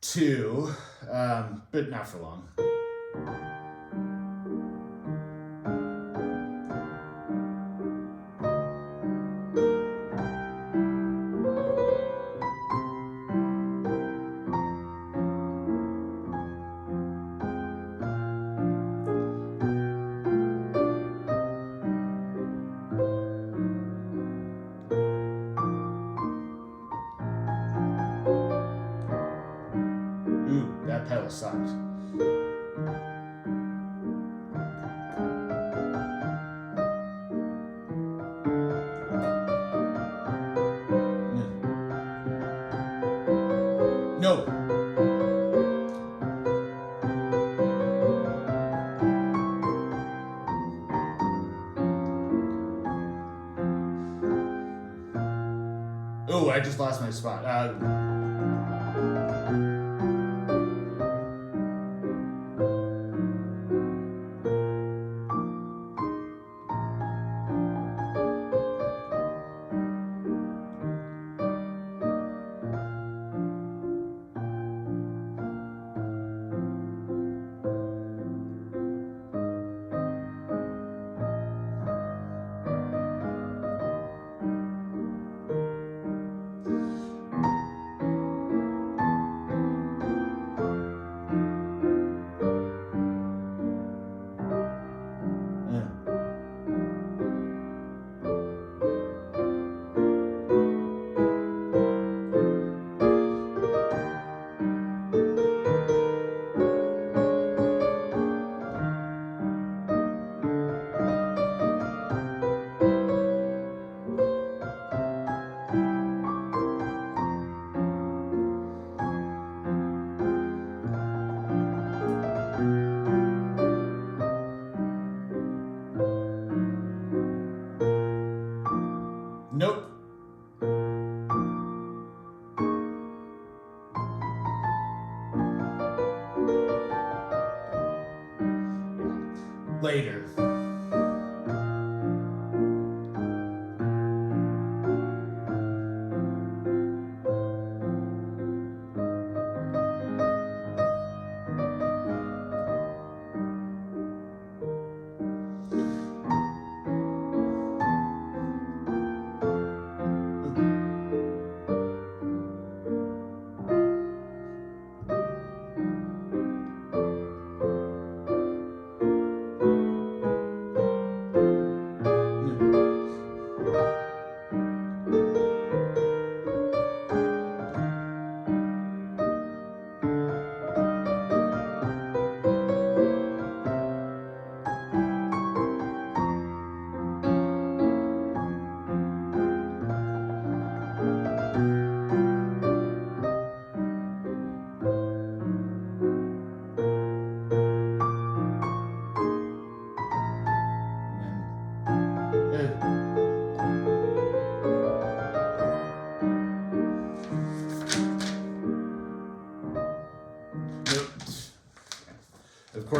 too, but not for long. Ooh, that pedal sucked. No. Oh, I just lost my spot.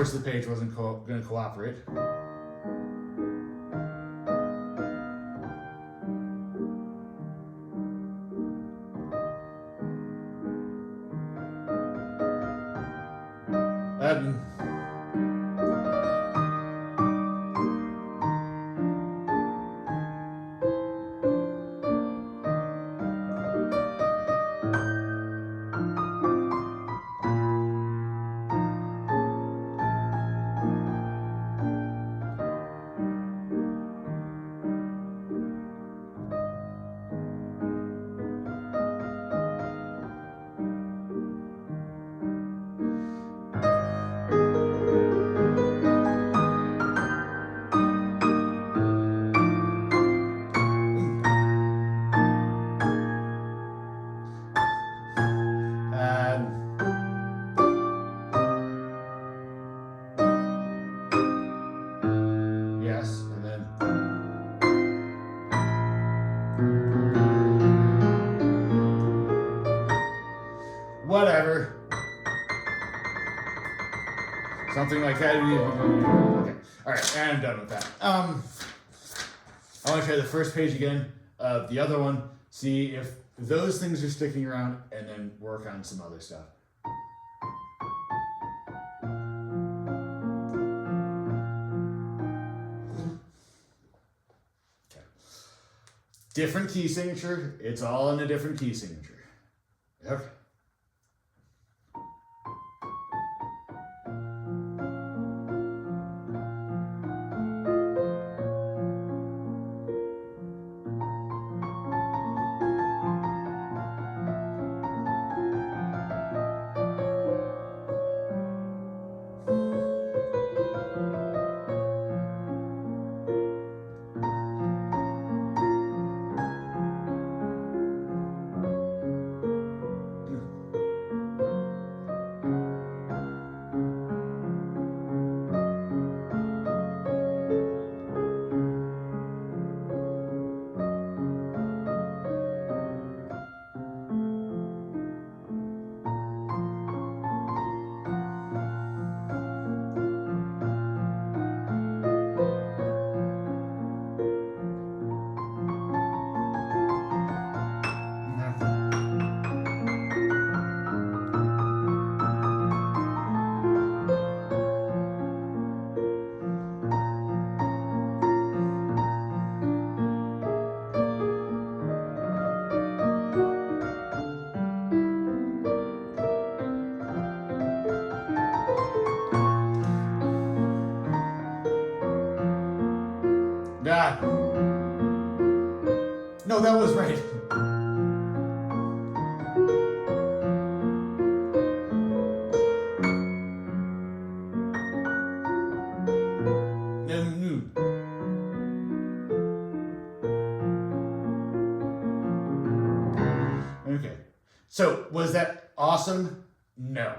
course, the page wasn't going to cooperate. Yes, and then whatever. Something like that. Okay. All right, and I'm done with that. I want to try the first page again of the other one, see if those things are sticking around, and then work on some other stuff. Okay. Different key signature. It's all in a different key signature. Okay. No, that was right. Okay. So, was that awesome? No.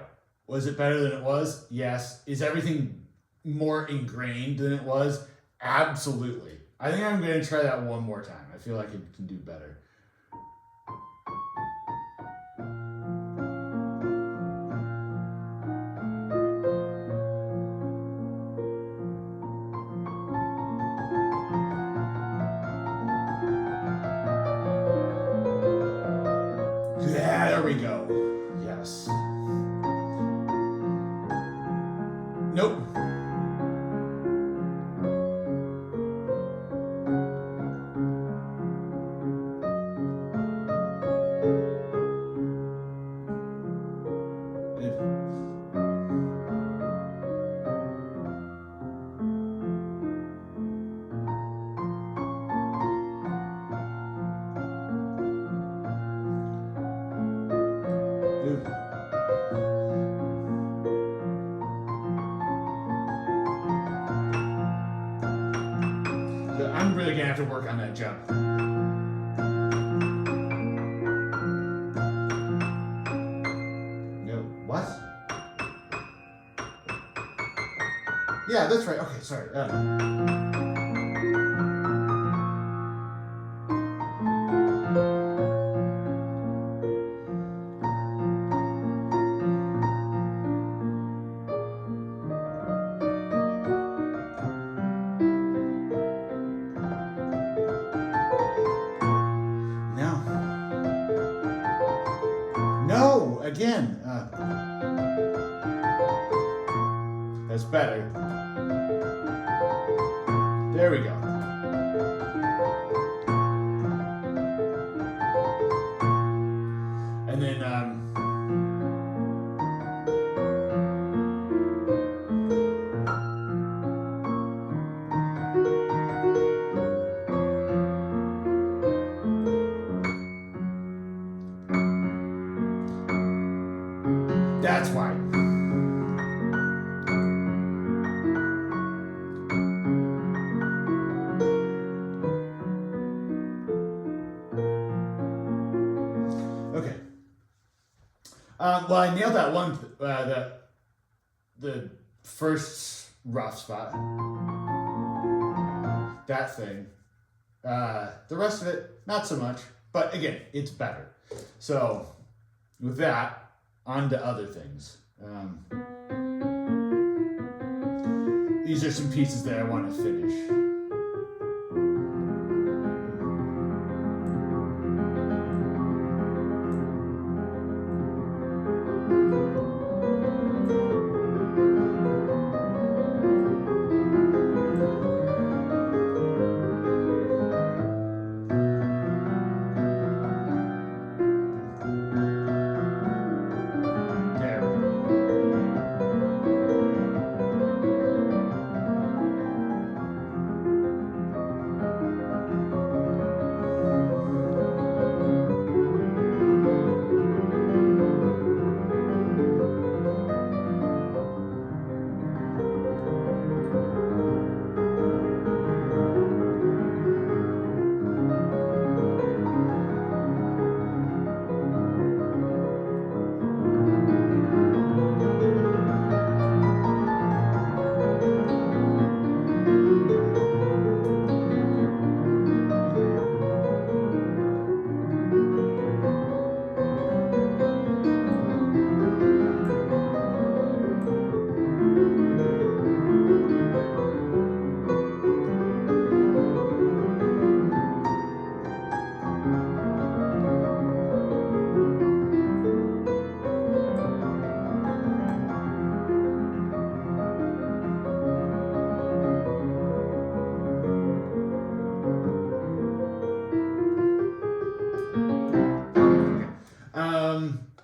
Was it better than it was? Yes. Is everything more ingrained than it was? Absolutely. I think I'm going to try that one more time. I feel like it can do better. Yeah, there we go. Yes. Nope. I'm really gonna have to work on that jump. No, what? Yeah, that's right. Okay, sorry. again. That's better. There we go. And then that's why. Okay. Well, I nailed that one, the first rough spot. That thing. The rest of it, not so much. But again, it's better. So, with that, on to other things. These are some pieces that I want to finish.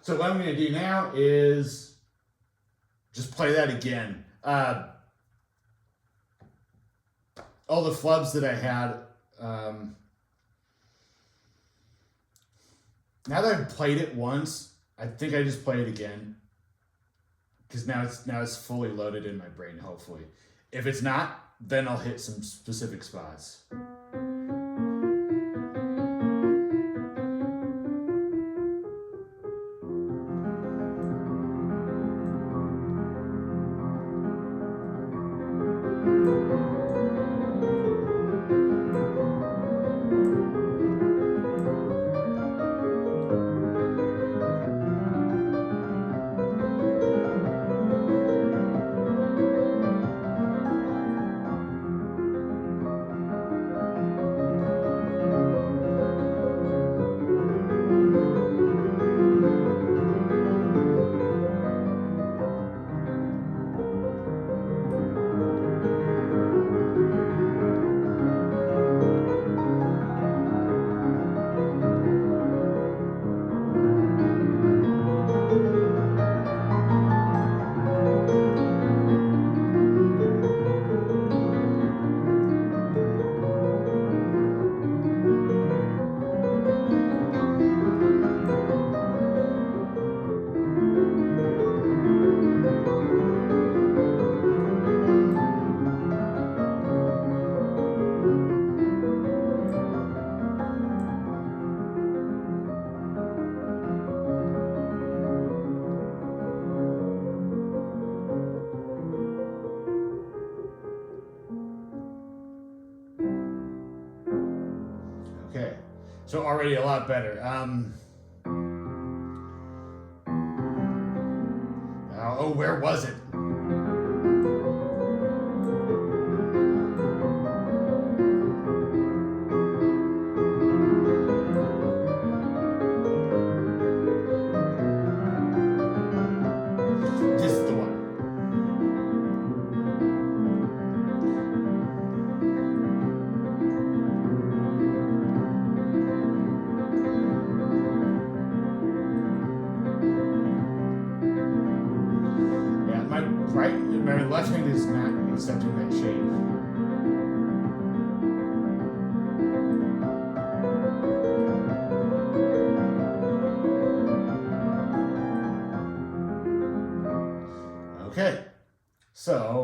So what I'm going to do now is just play that again. All the flubs that I had, now that I've played it once, I think I just play it again. Because now it's fully loaded in my brain, hopefully. If it's not, then I'll hit some specific spots. Okay, so already a lot better. Oh, where was it?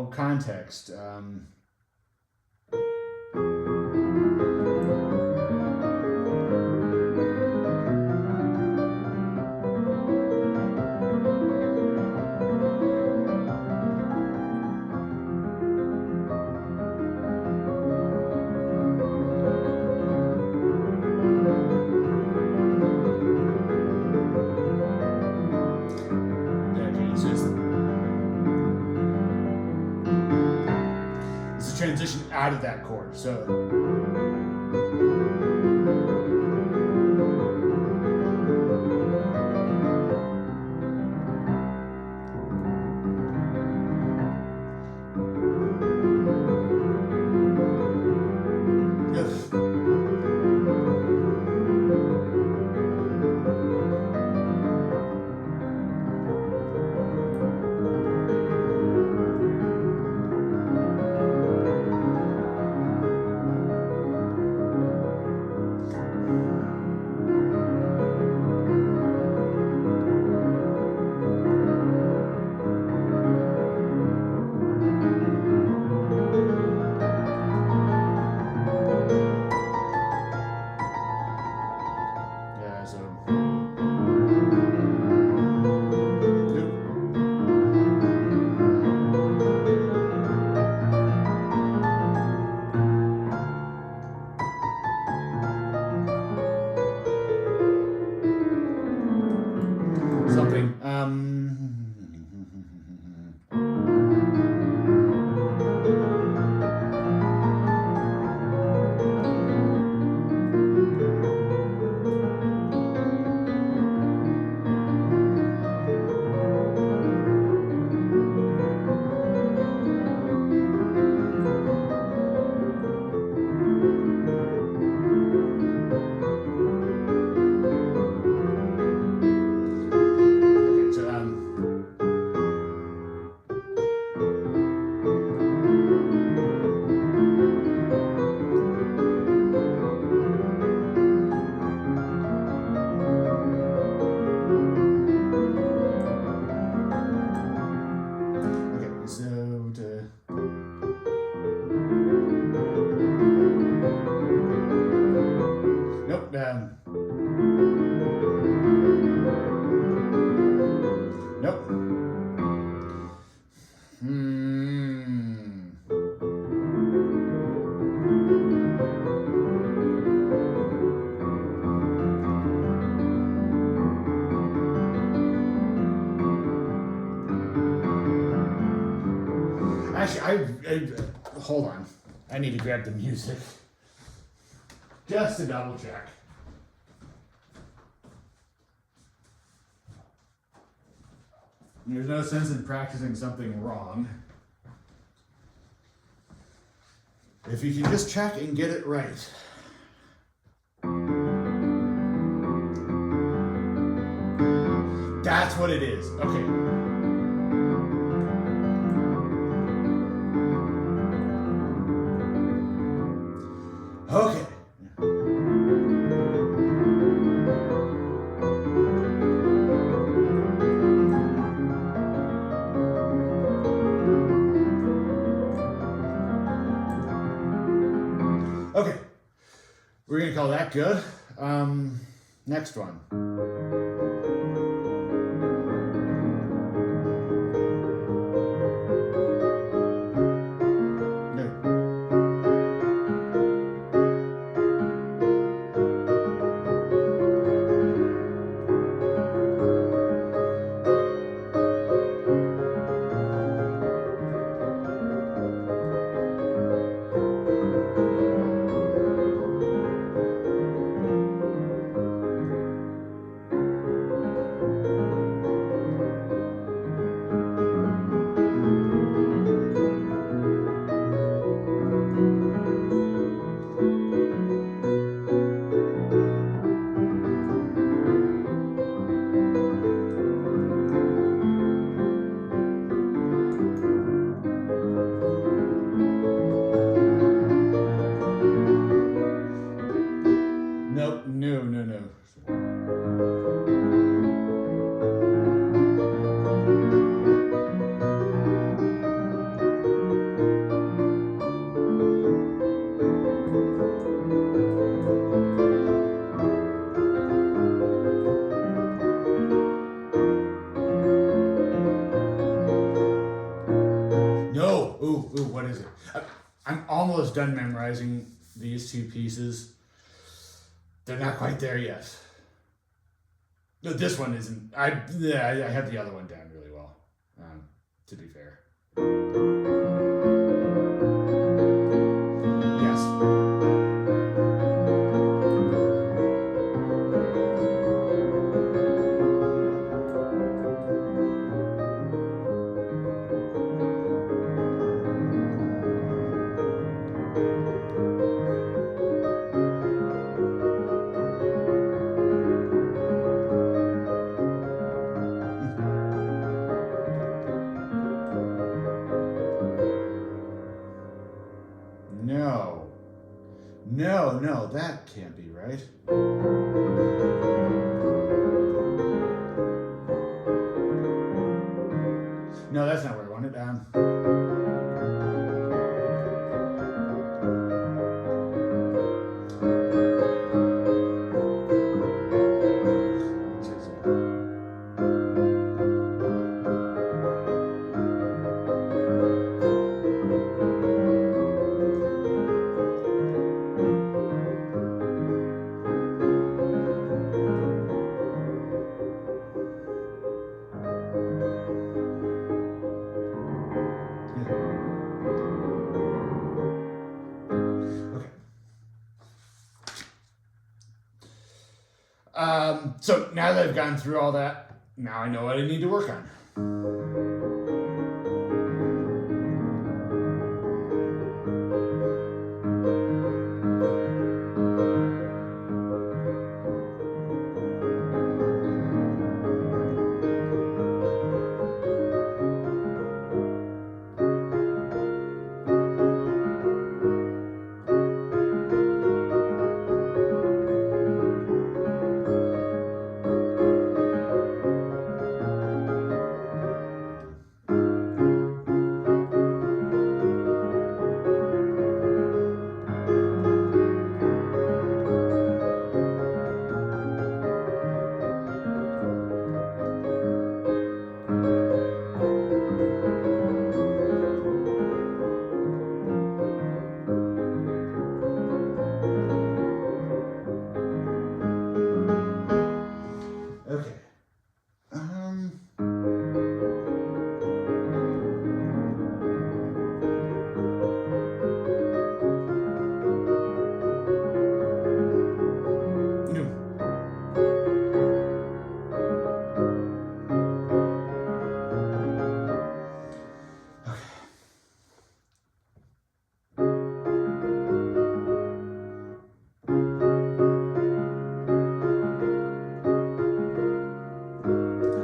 now context. Transition out of that chord. So something. Nope. Actually, I hold on. I need to grab the music. Just to double check. There's no sense in practicing something wrong if you can just check and get it right. That's what it is. Okay. Okay. Okay, we're gonna call that good. Next one. almost done memorizing these two pieces. They're not quite there yet. No, this one isn't. I have the other one down really well, to be fair. Yes. No, that can't be right. No, that's not where I want it down. So now that I've gone through all that, now I know what I need to work on.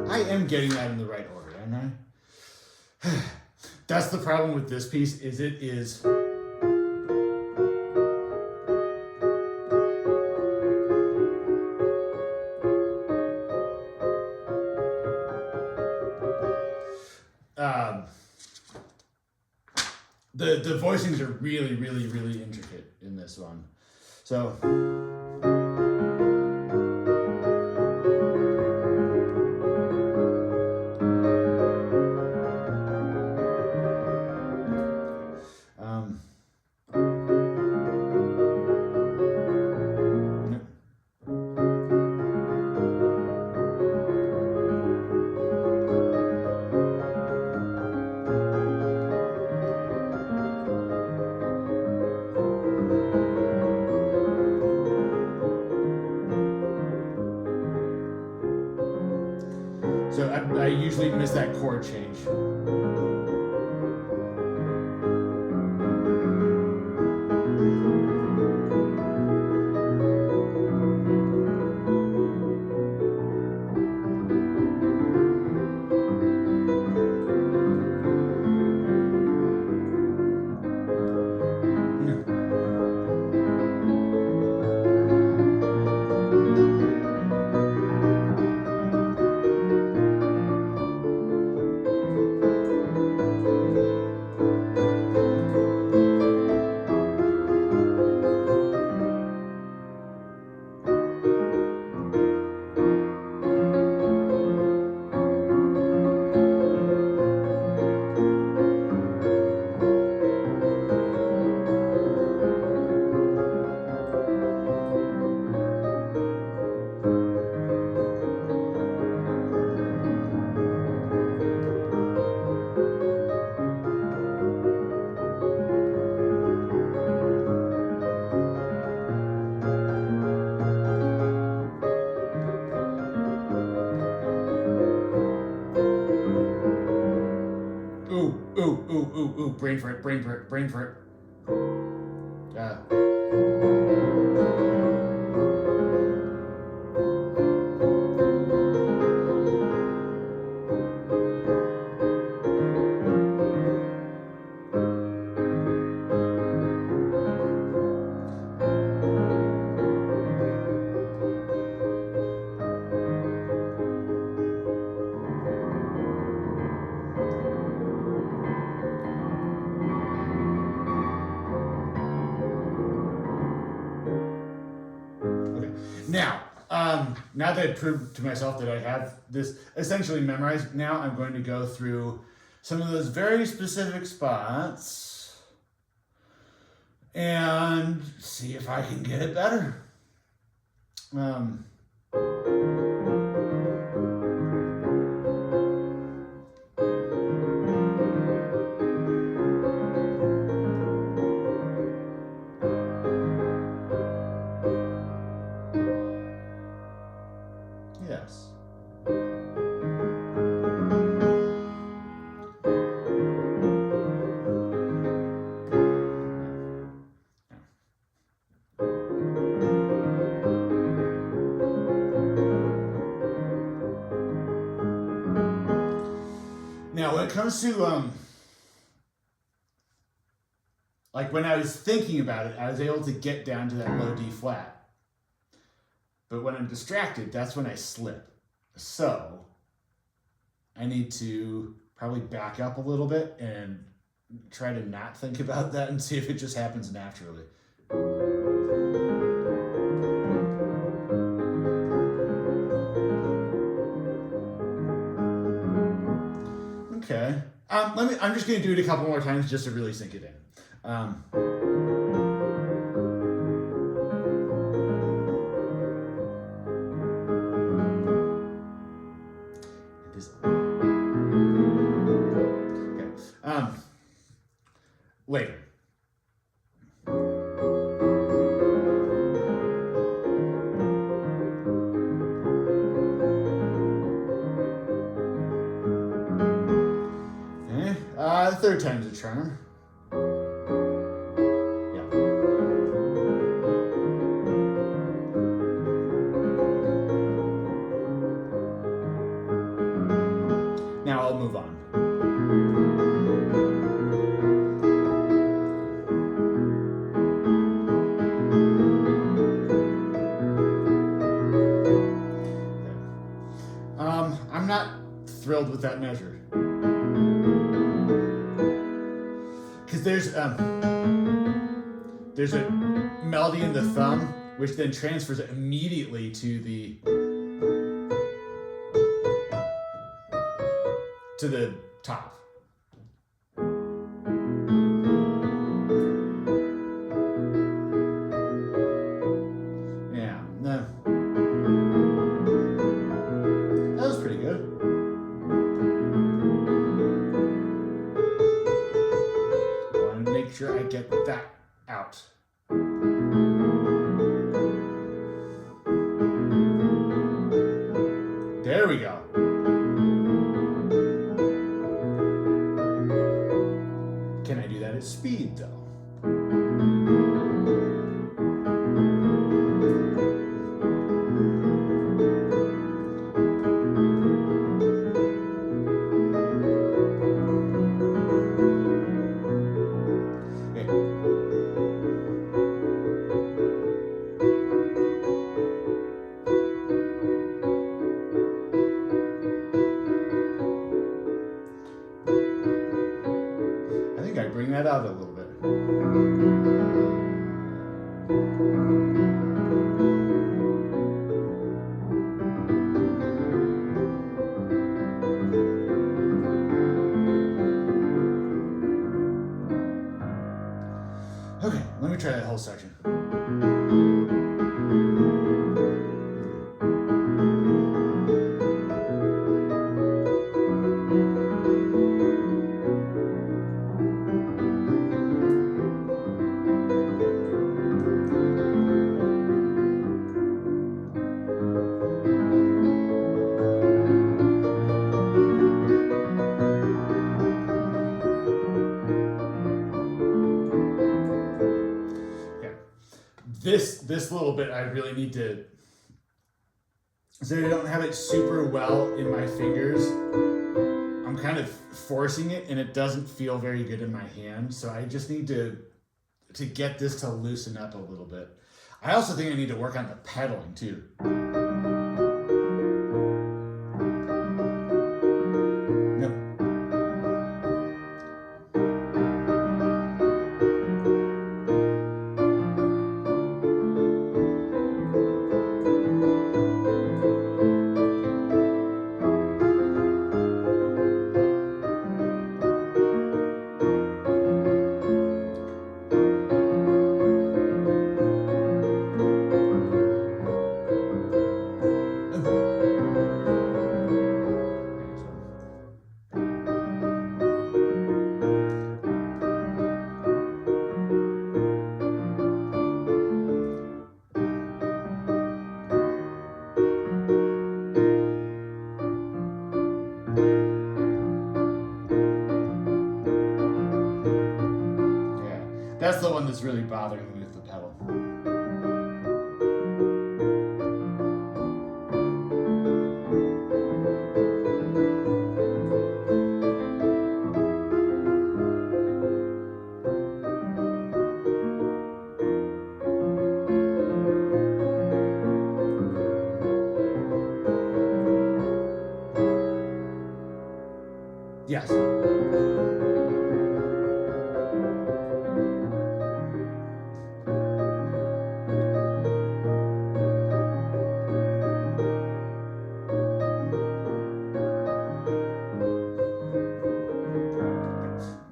I am getting that in the right order, am I? That's the problem with this piece, is it is... the voicings are really, really, really intricate in this one. So... So I usually miss that chord change. ooh, brain for it, brain for it, brain for it. Now that I've proved to myself that I have this essentially memorized, now I'm going to go through some of those very specific spots and see if I can get it better. Yes. Now, when it comes to like when I was thinking about it, I was able to get down to that low D flat. But when I'm distracted, that's when I slip. So I need to probably back up a little bit and try to not think about that and see if it just happens naturally. Okay. I'm just gonna do it a couple more times just to really sink it in. Later. Okay. The third time's a charm. Yeah. Now I'll move on. I'm not thrilled with that measure. Because there's a melody in the thumb, which then transfers immediately to the top. Yeah, no. That was pretty good. I want to make sure I get that out. There we go. Can I do that at speed though? Bring that out a little bit. Okay, let me try that whole section. this little bit I really need to, so I don't have it super well in my fingers. I'm kind of forcing it and it doesn't feel very good in my hand. So I just need to get this to loosen up a little bit. I also think I need to work on the pedaling too. That's the one that's really bothering me with the pedal. Yes.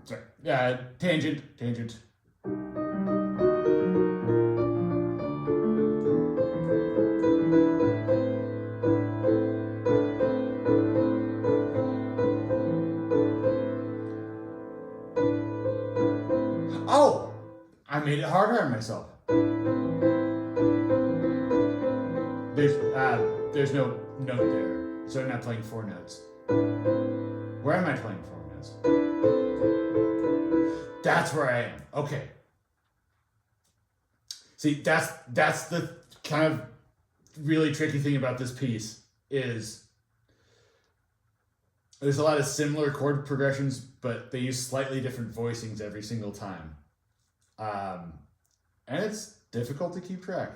Sorry. Tangent. Oh, I made it harder on myself. There's no note there, so I'm not playing 4 notes. Where am I playing 4 notes? That's where I am. Okay. See, that's the kind of really tricky thing about this piece is there's a lot of similar chord progressions, but they use slightly different voicings every single time. And it's difficult to keep track.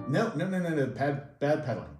No. Bad pedaling.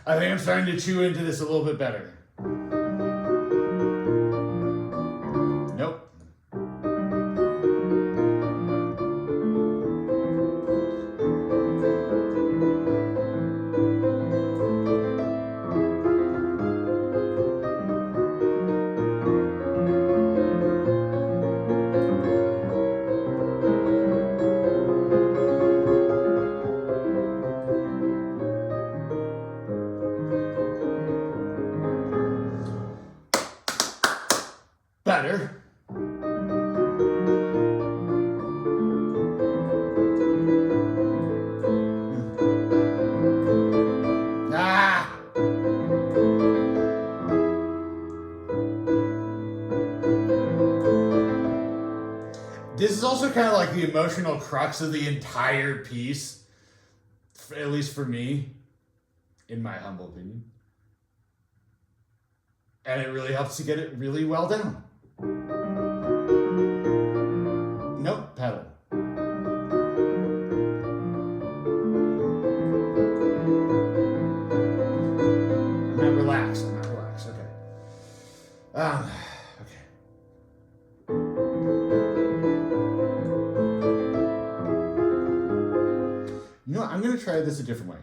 I think I'm starting to chew into this a little bit better. Nope. Better. also kind of like the emotional crux of the entire piece, at least for me, in my humble opinion. And it really helps to get it really well down. Nope, pedal. I'm not relaxed. Okay. Okay. You know what? I'm going to try this a different way.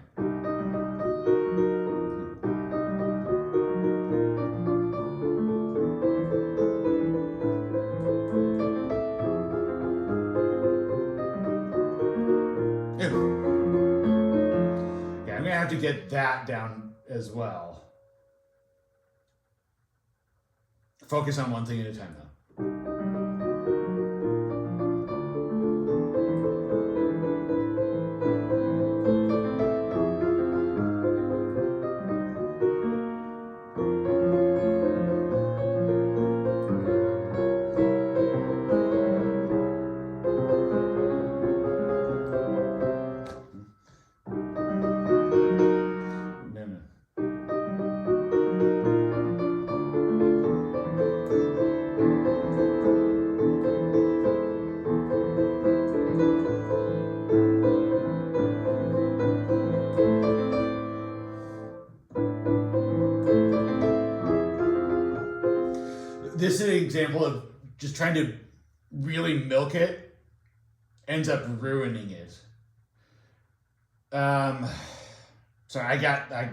Yeah, I'm going to have to get that down as well. Focus on one thing at a time, though. This is an example of just trying to really milk it, ends up ruining it. Sorry, I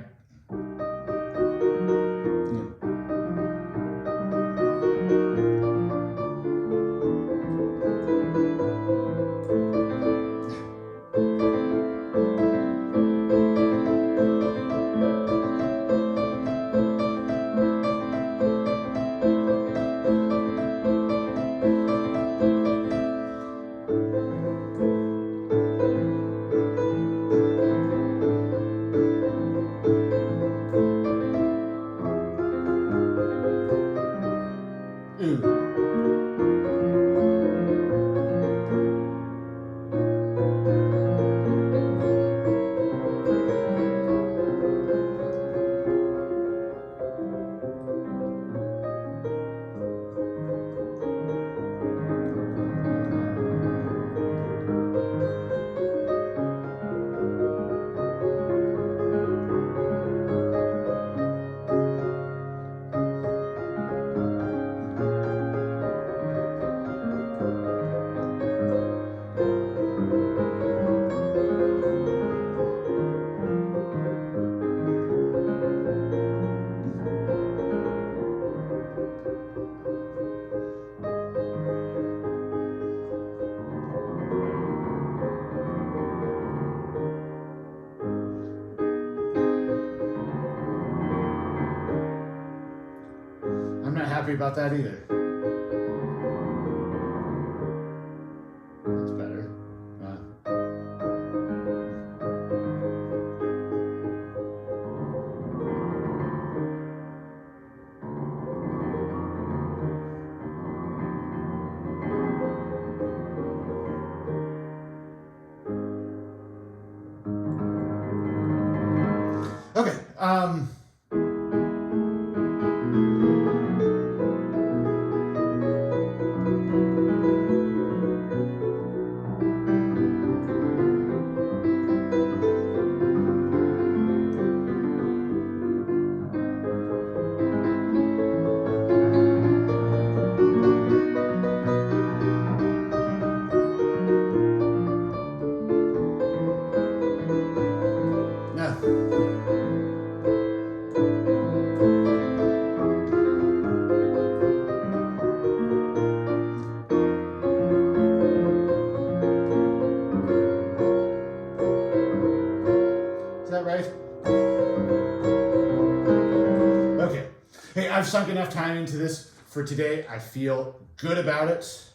I'm not happy about that either. That's better. Okay. Is that right? Okay. Hey, I've sunk enough time into this for today. I feel good about it.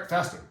right, faster.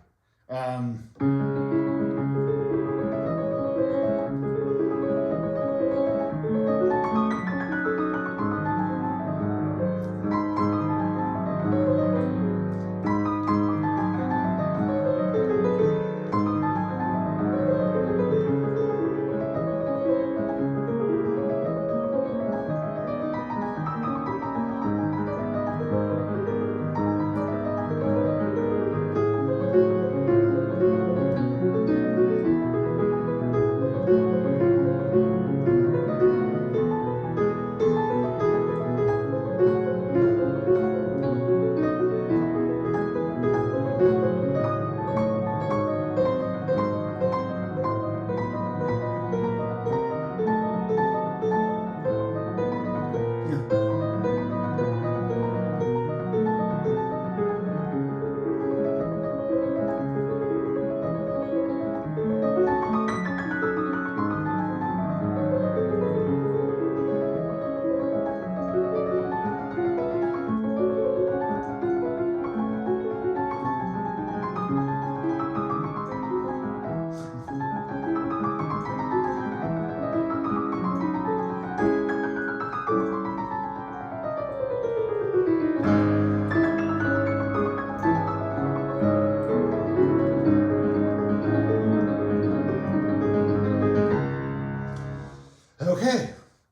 Okay,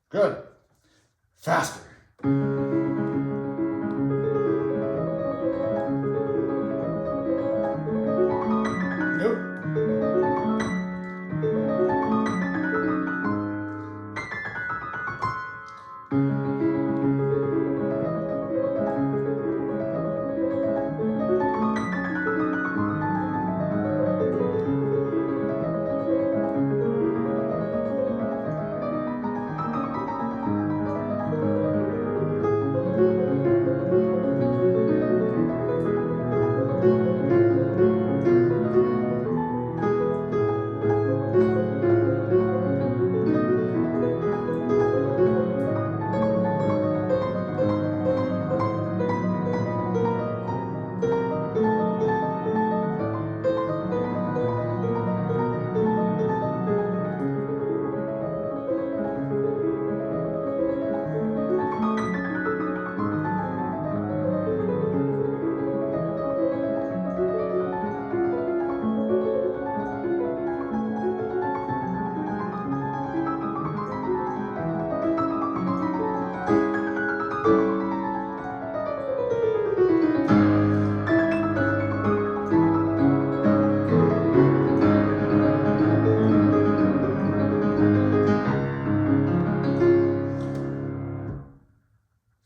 good. Faster. Nope.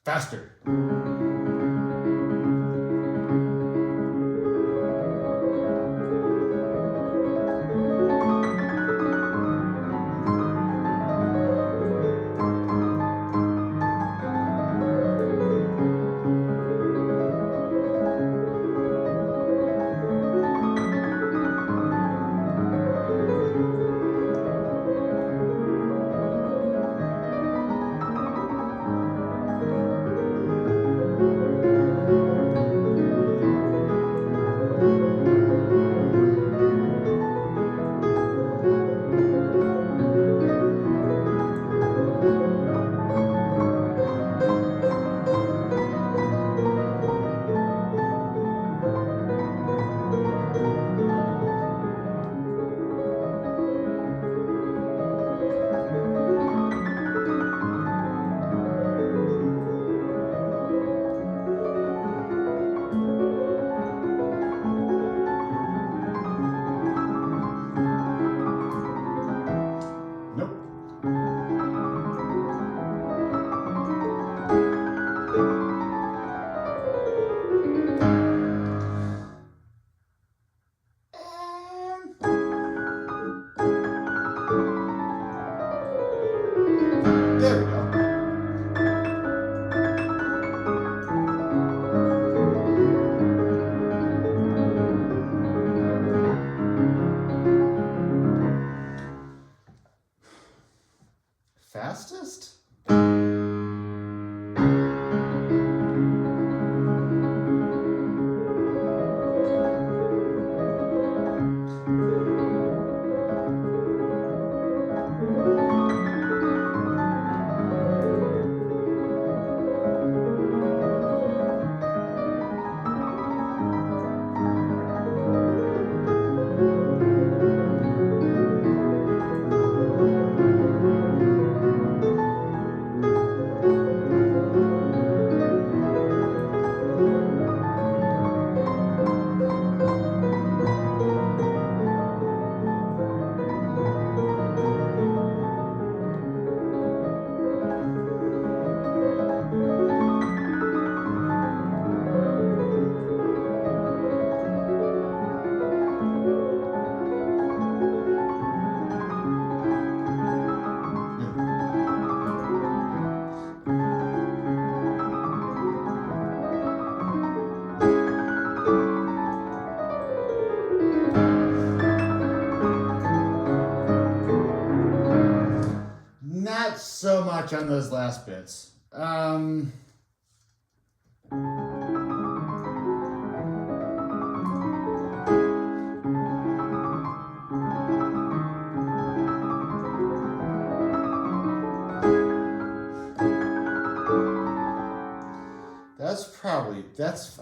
Faster. much on those last bits.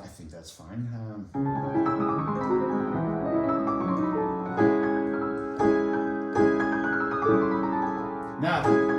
I think that's fine. Now.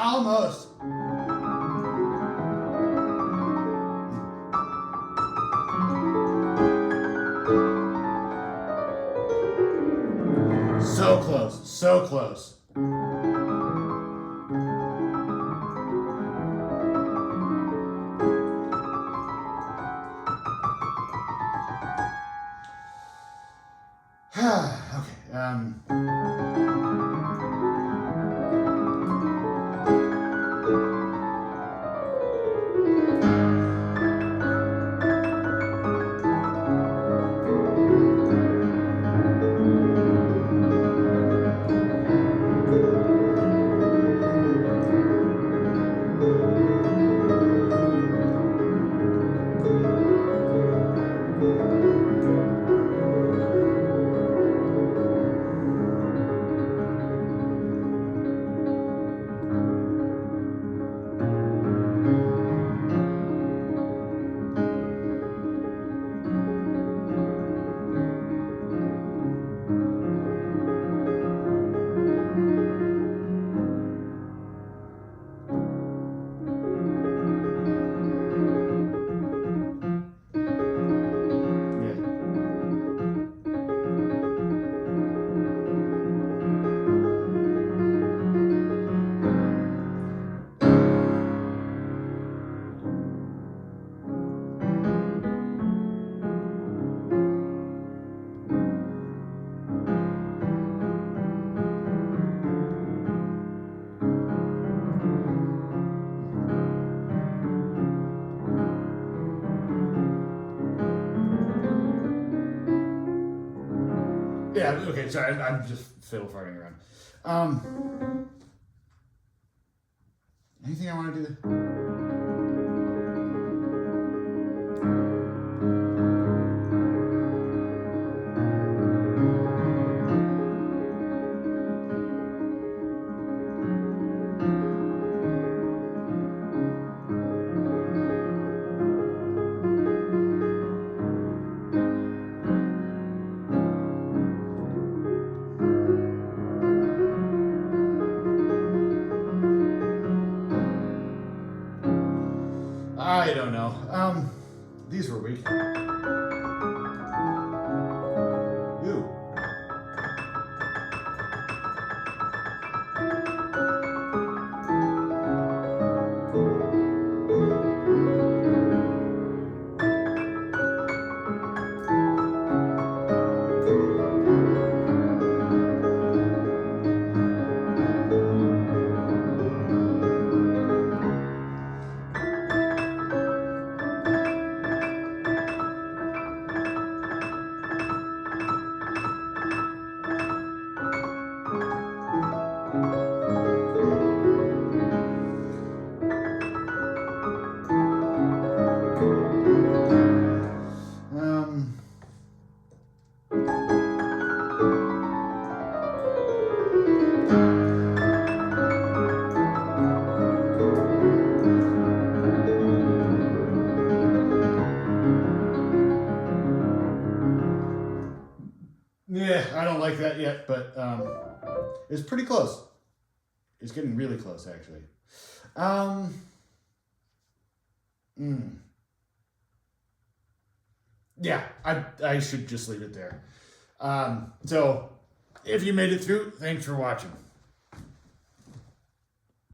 Almost. So close, so close. Okay. Yeah, okay, sorry, I'm just fiddle farting around. Anything I want to do? I don't know. These were weak. Ooh. Yeah, I don't like that yet, but it's pretty close. It's getting really close, actually. Yeah, I should just leave it there. So, if you made it through, thanks for watching.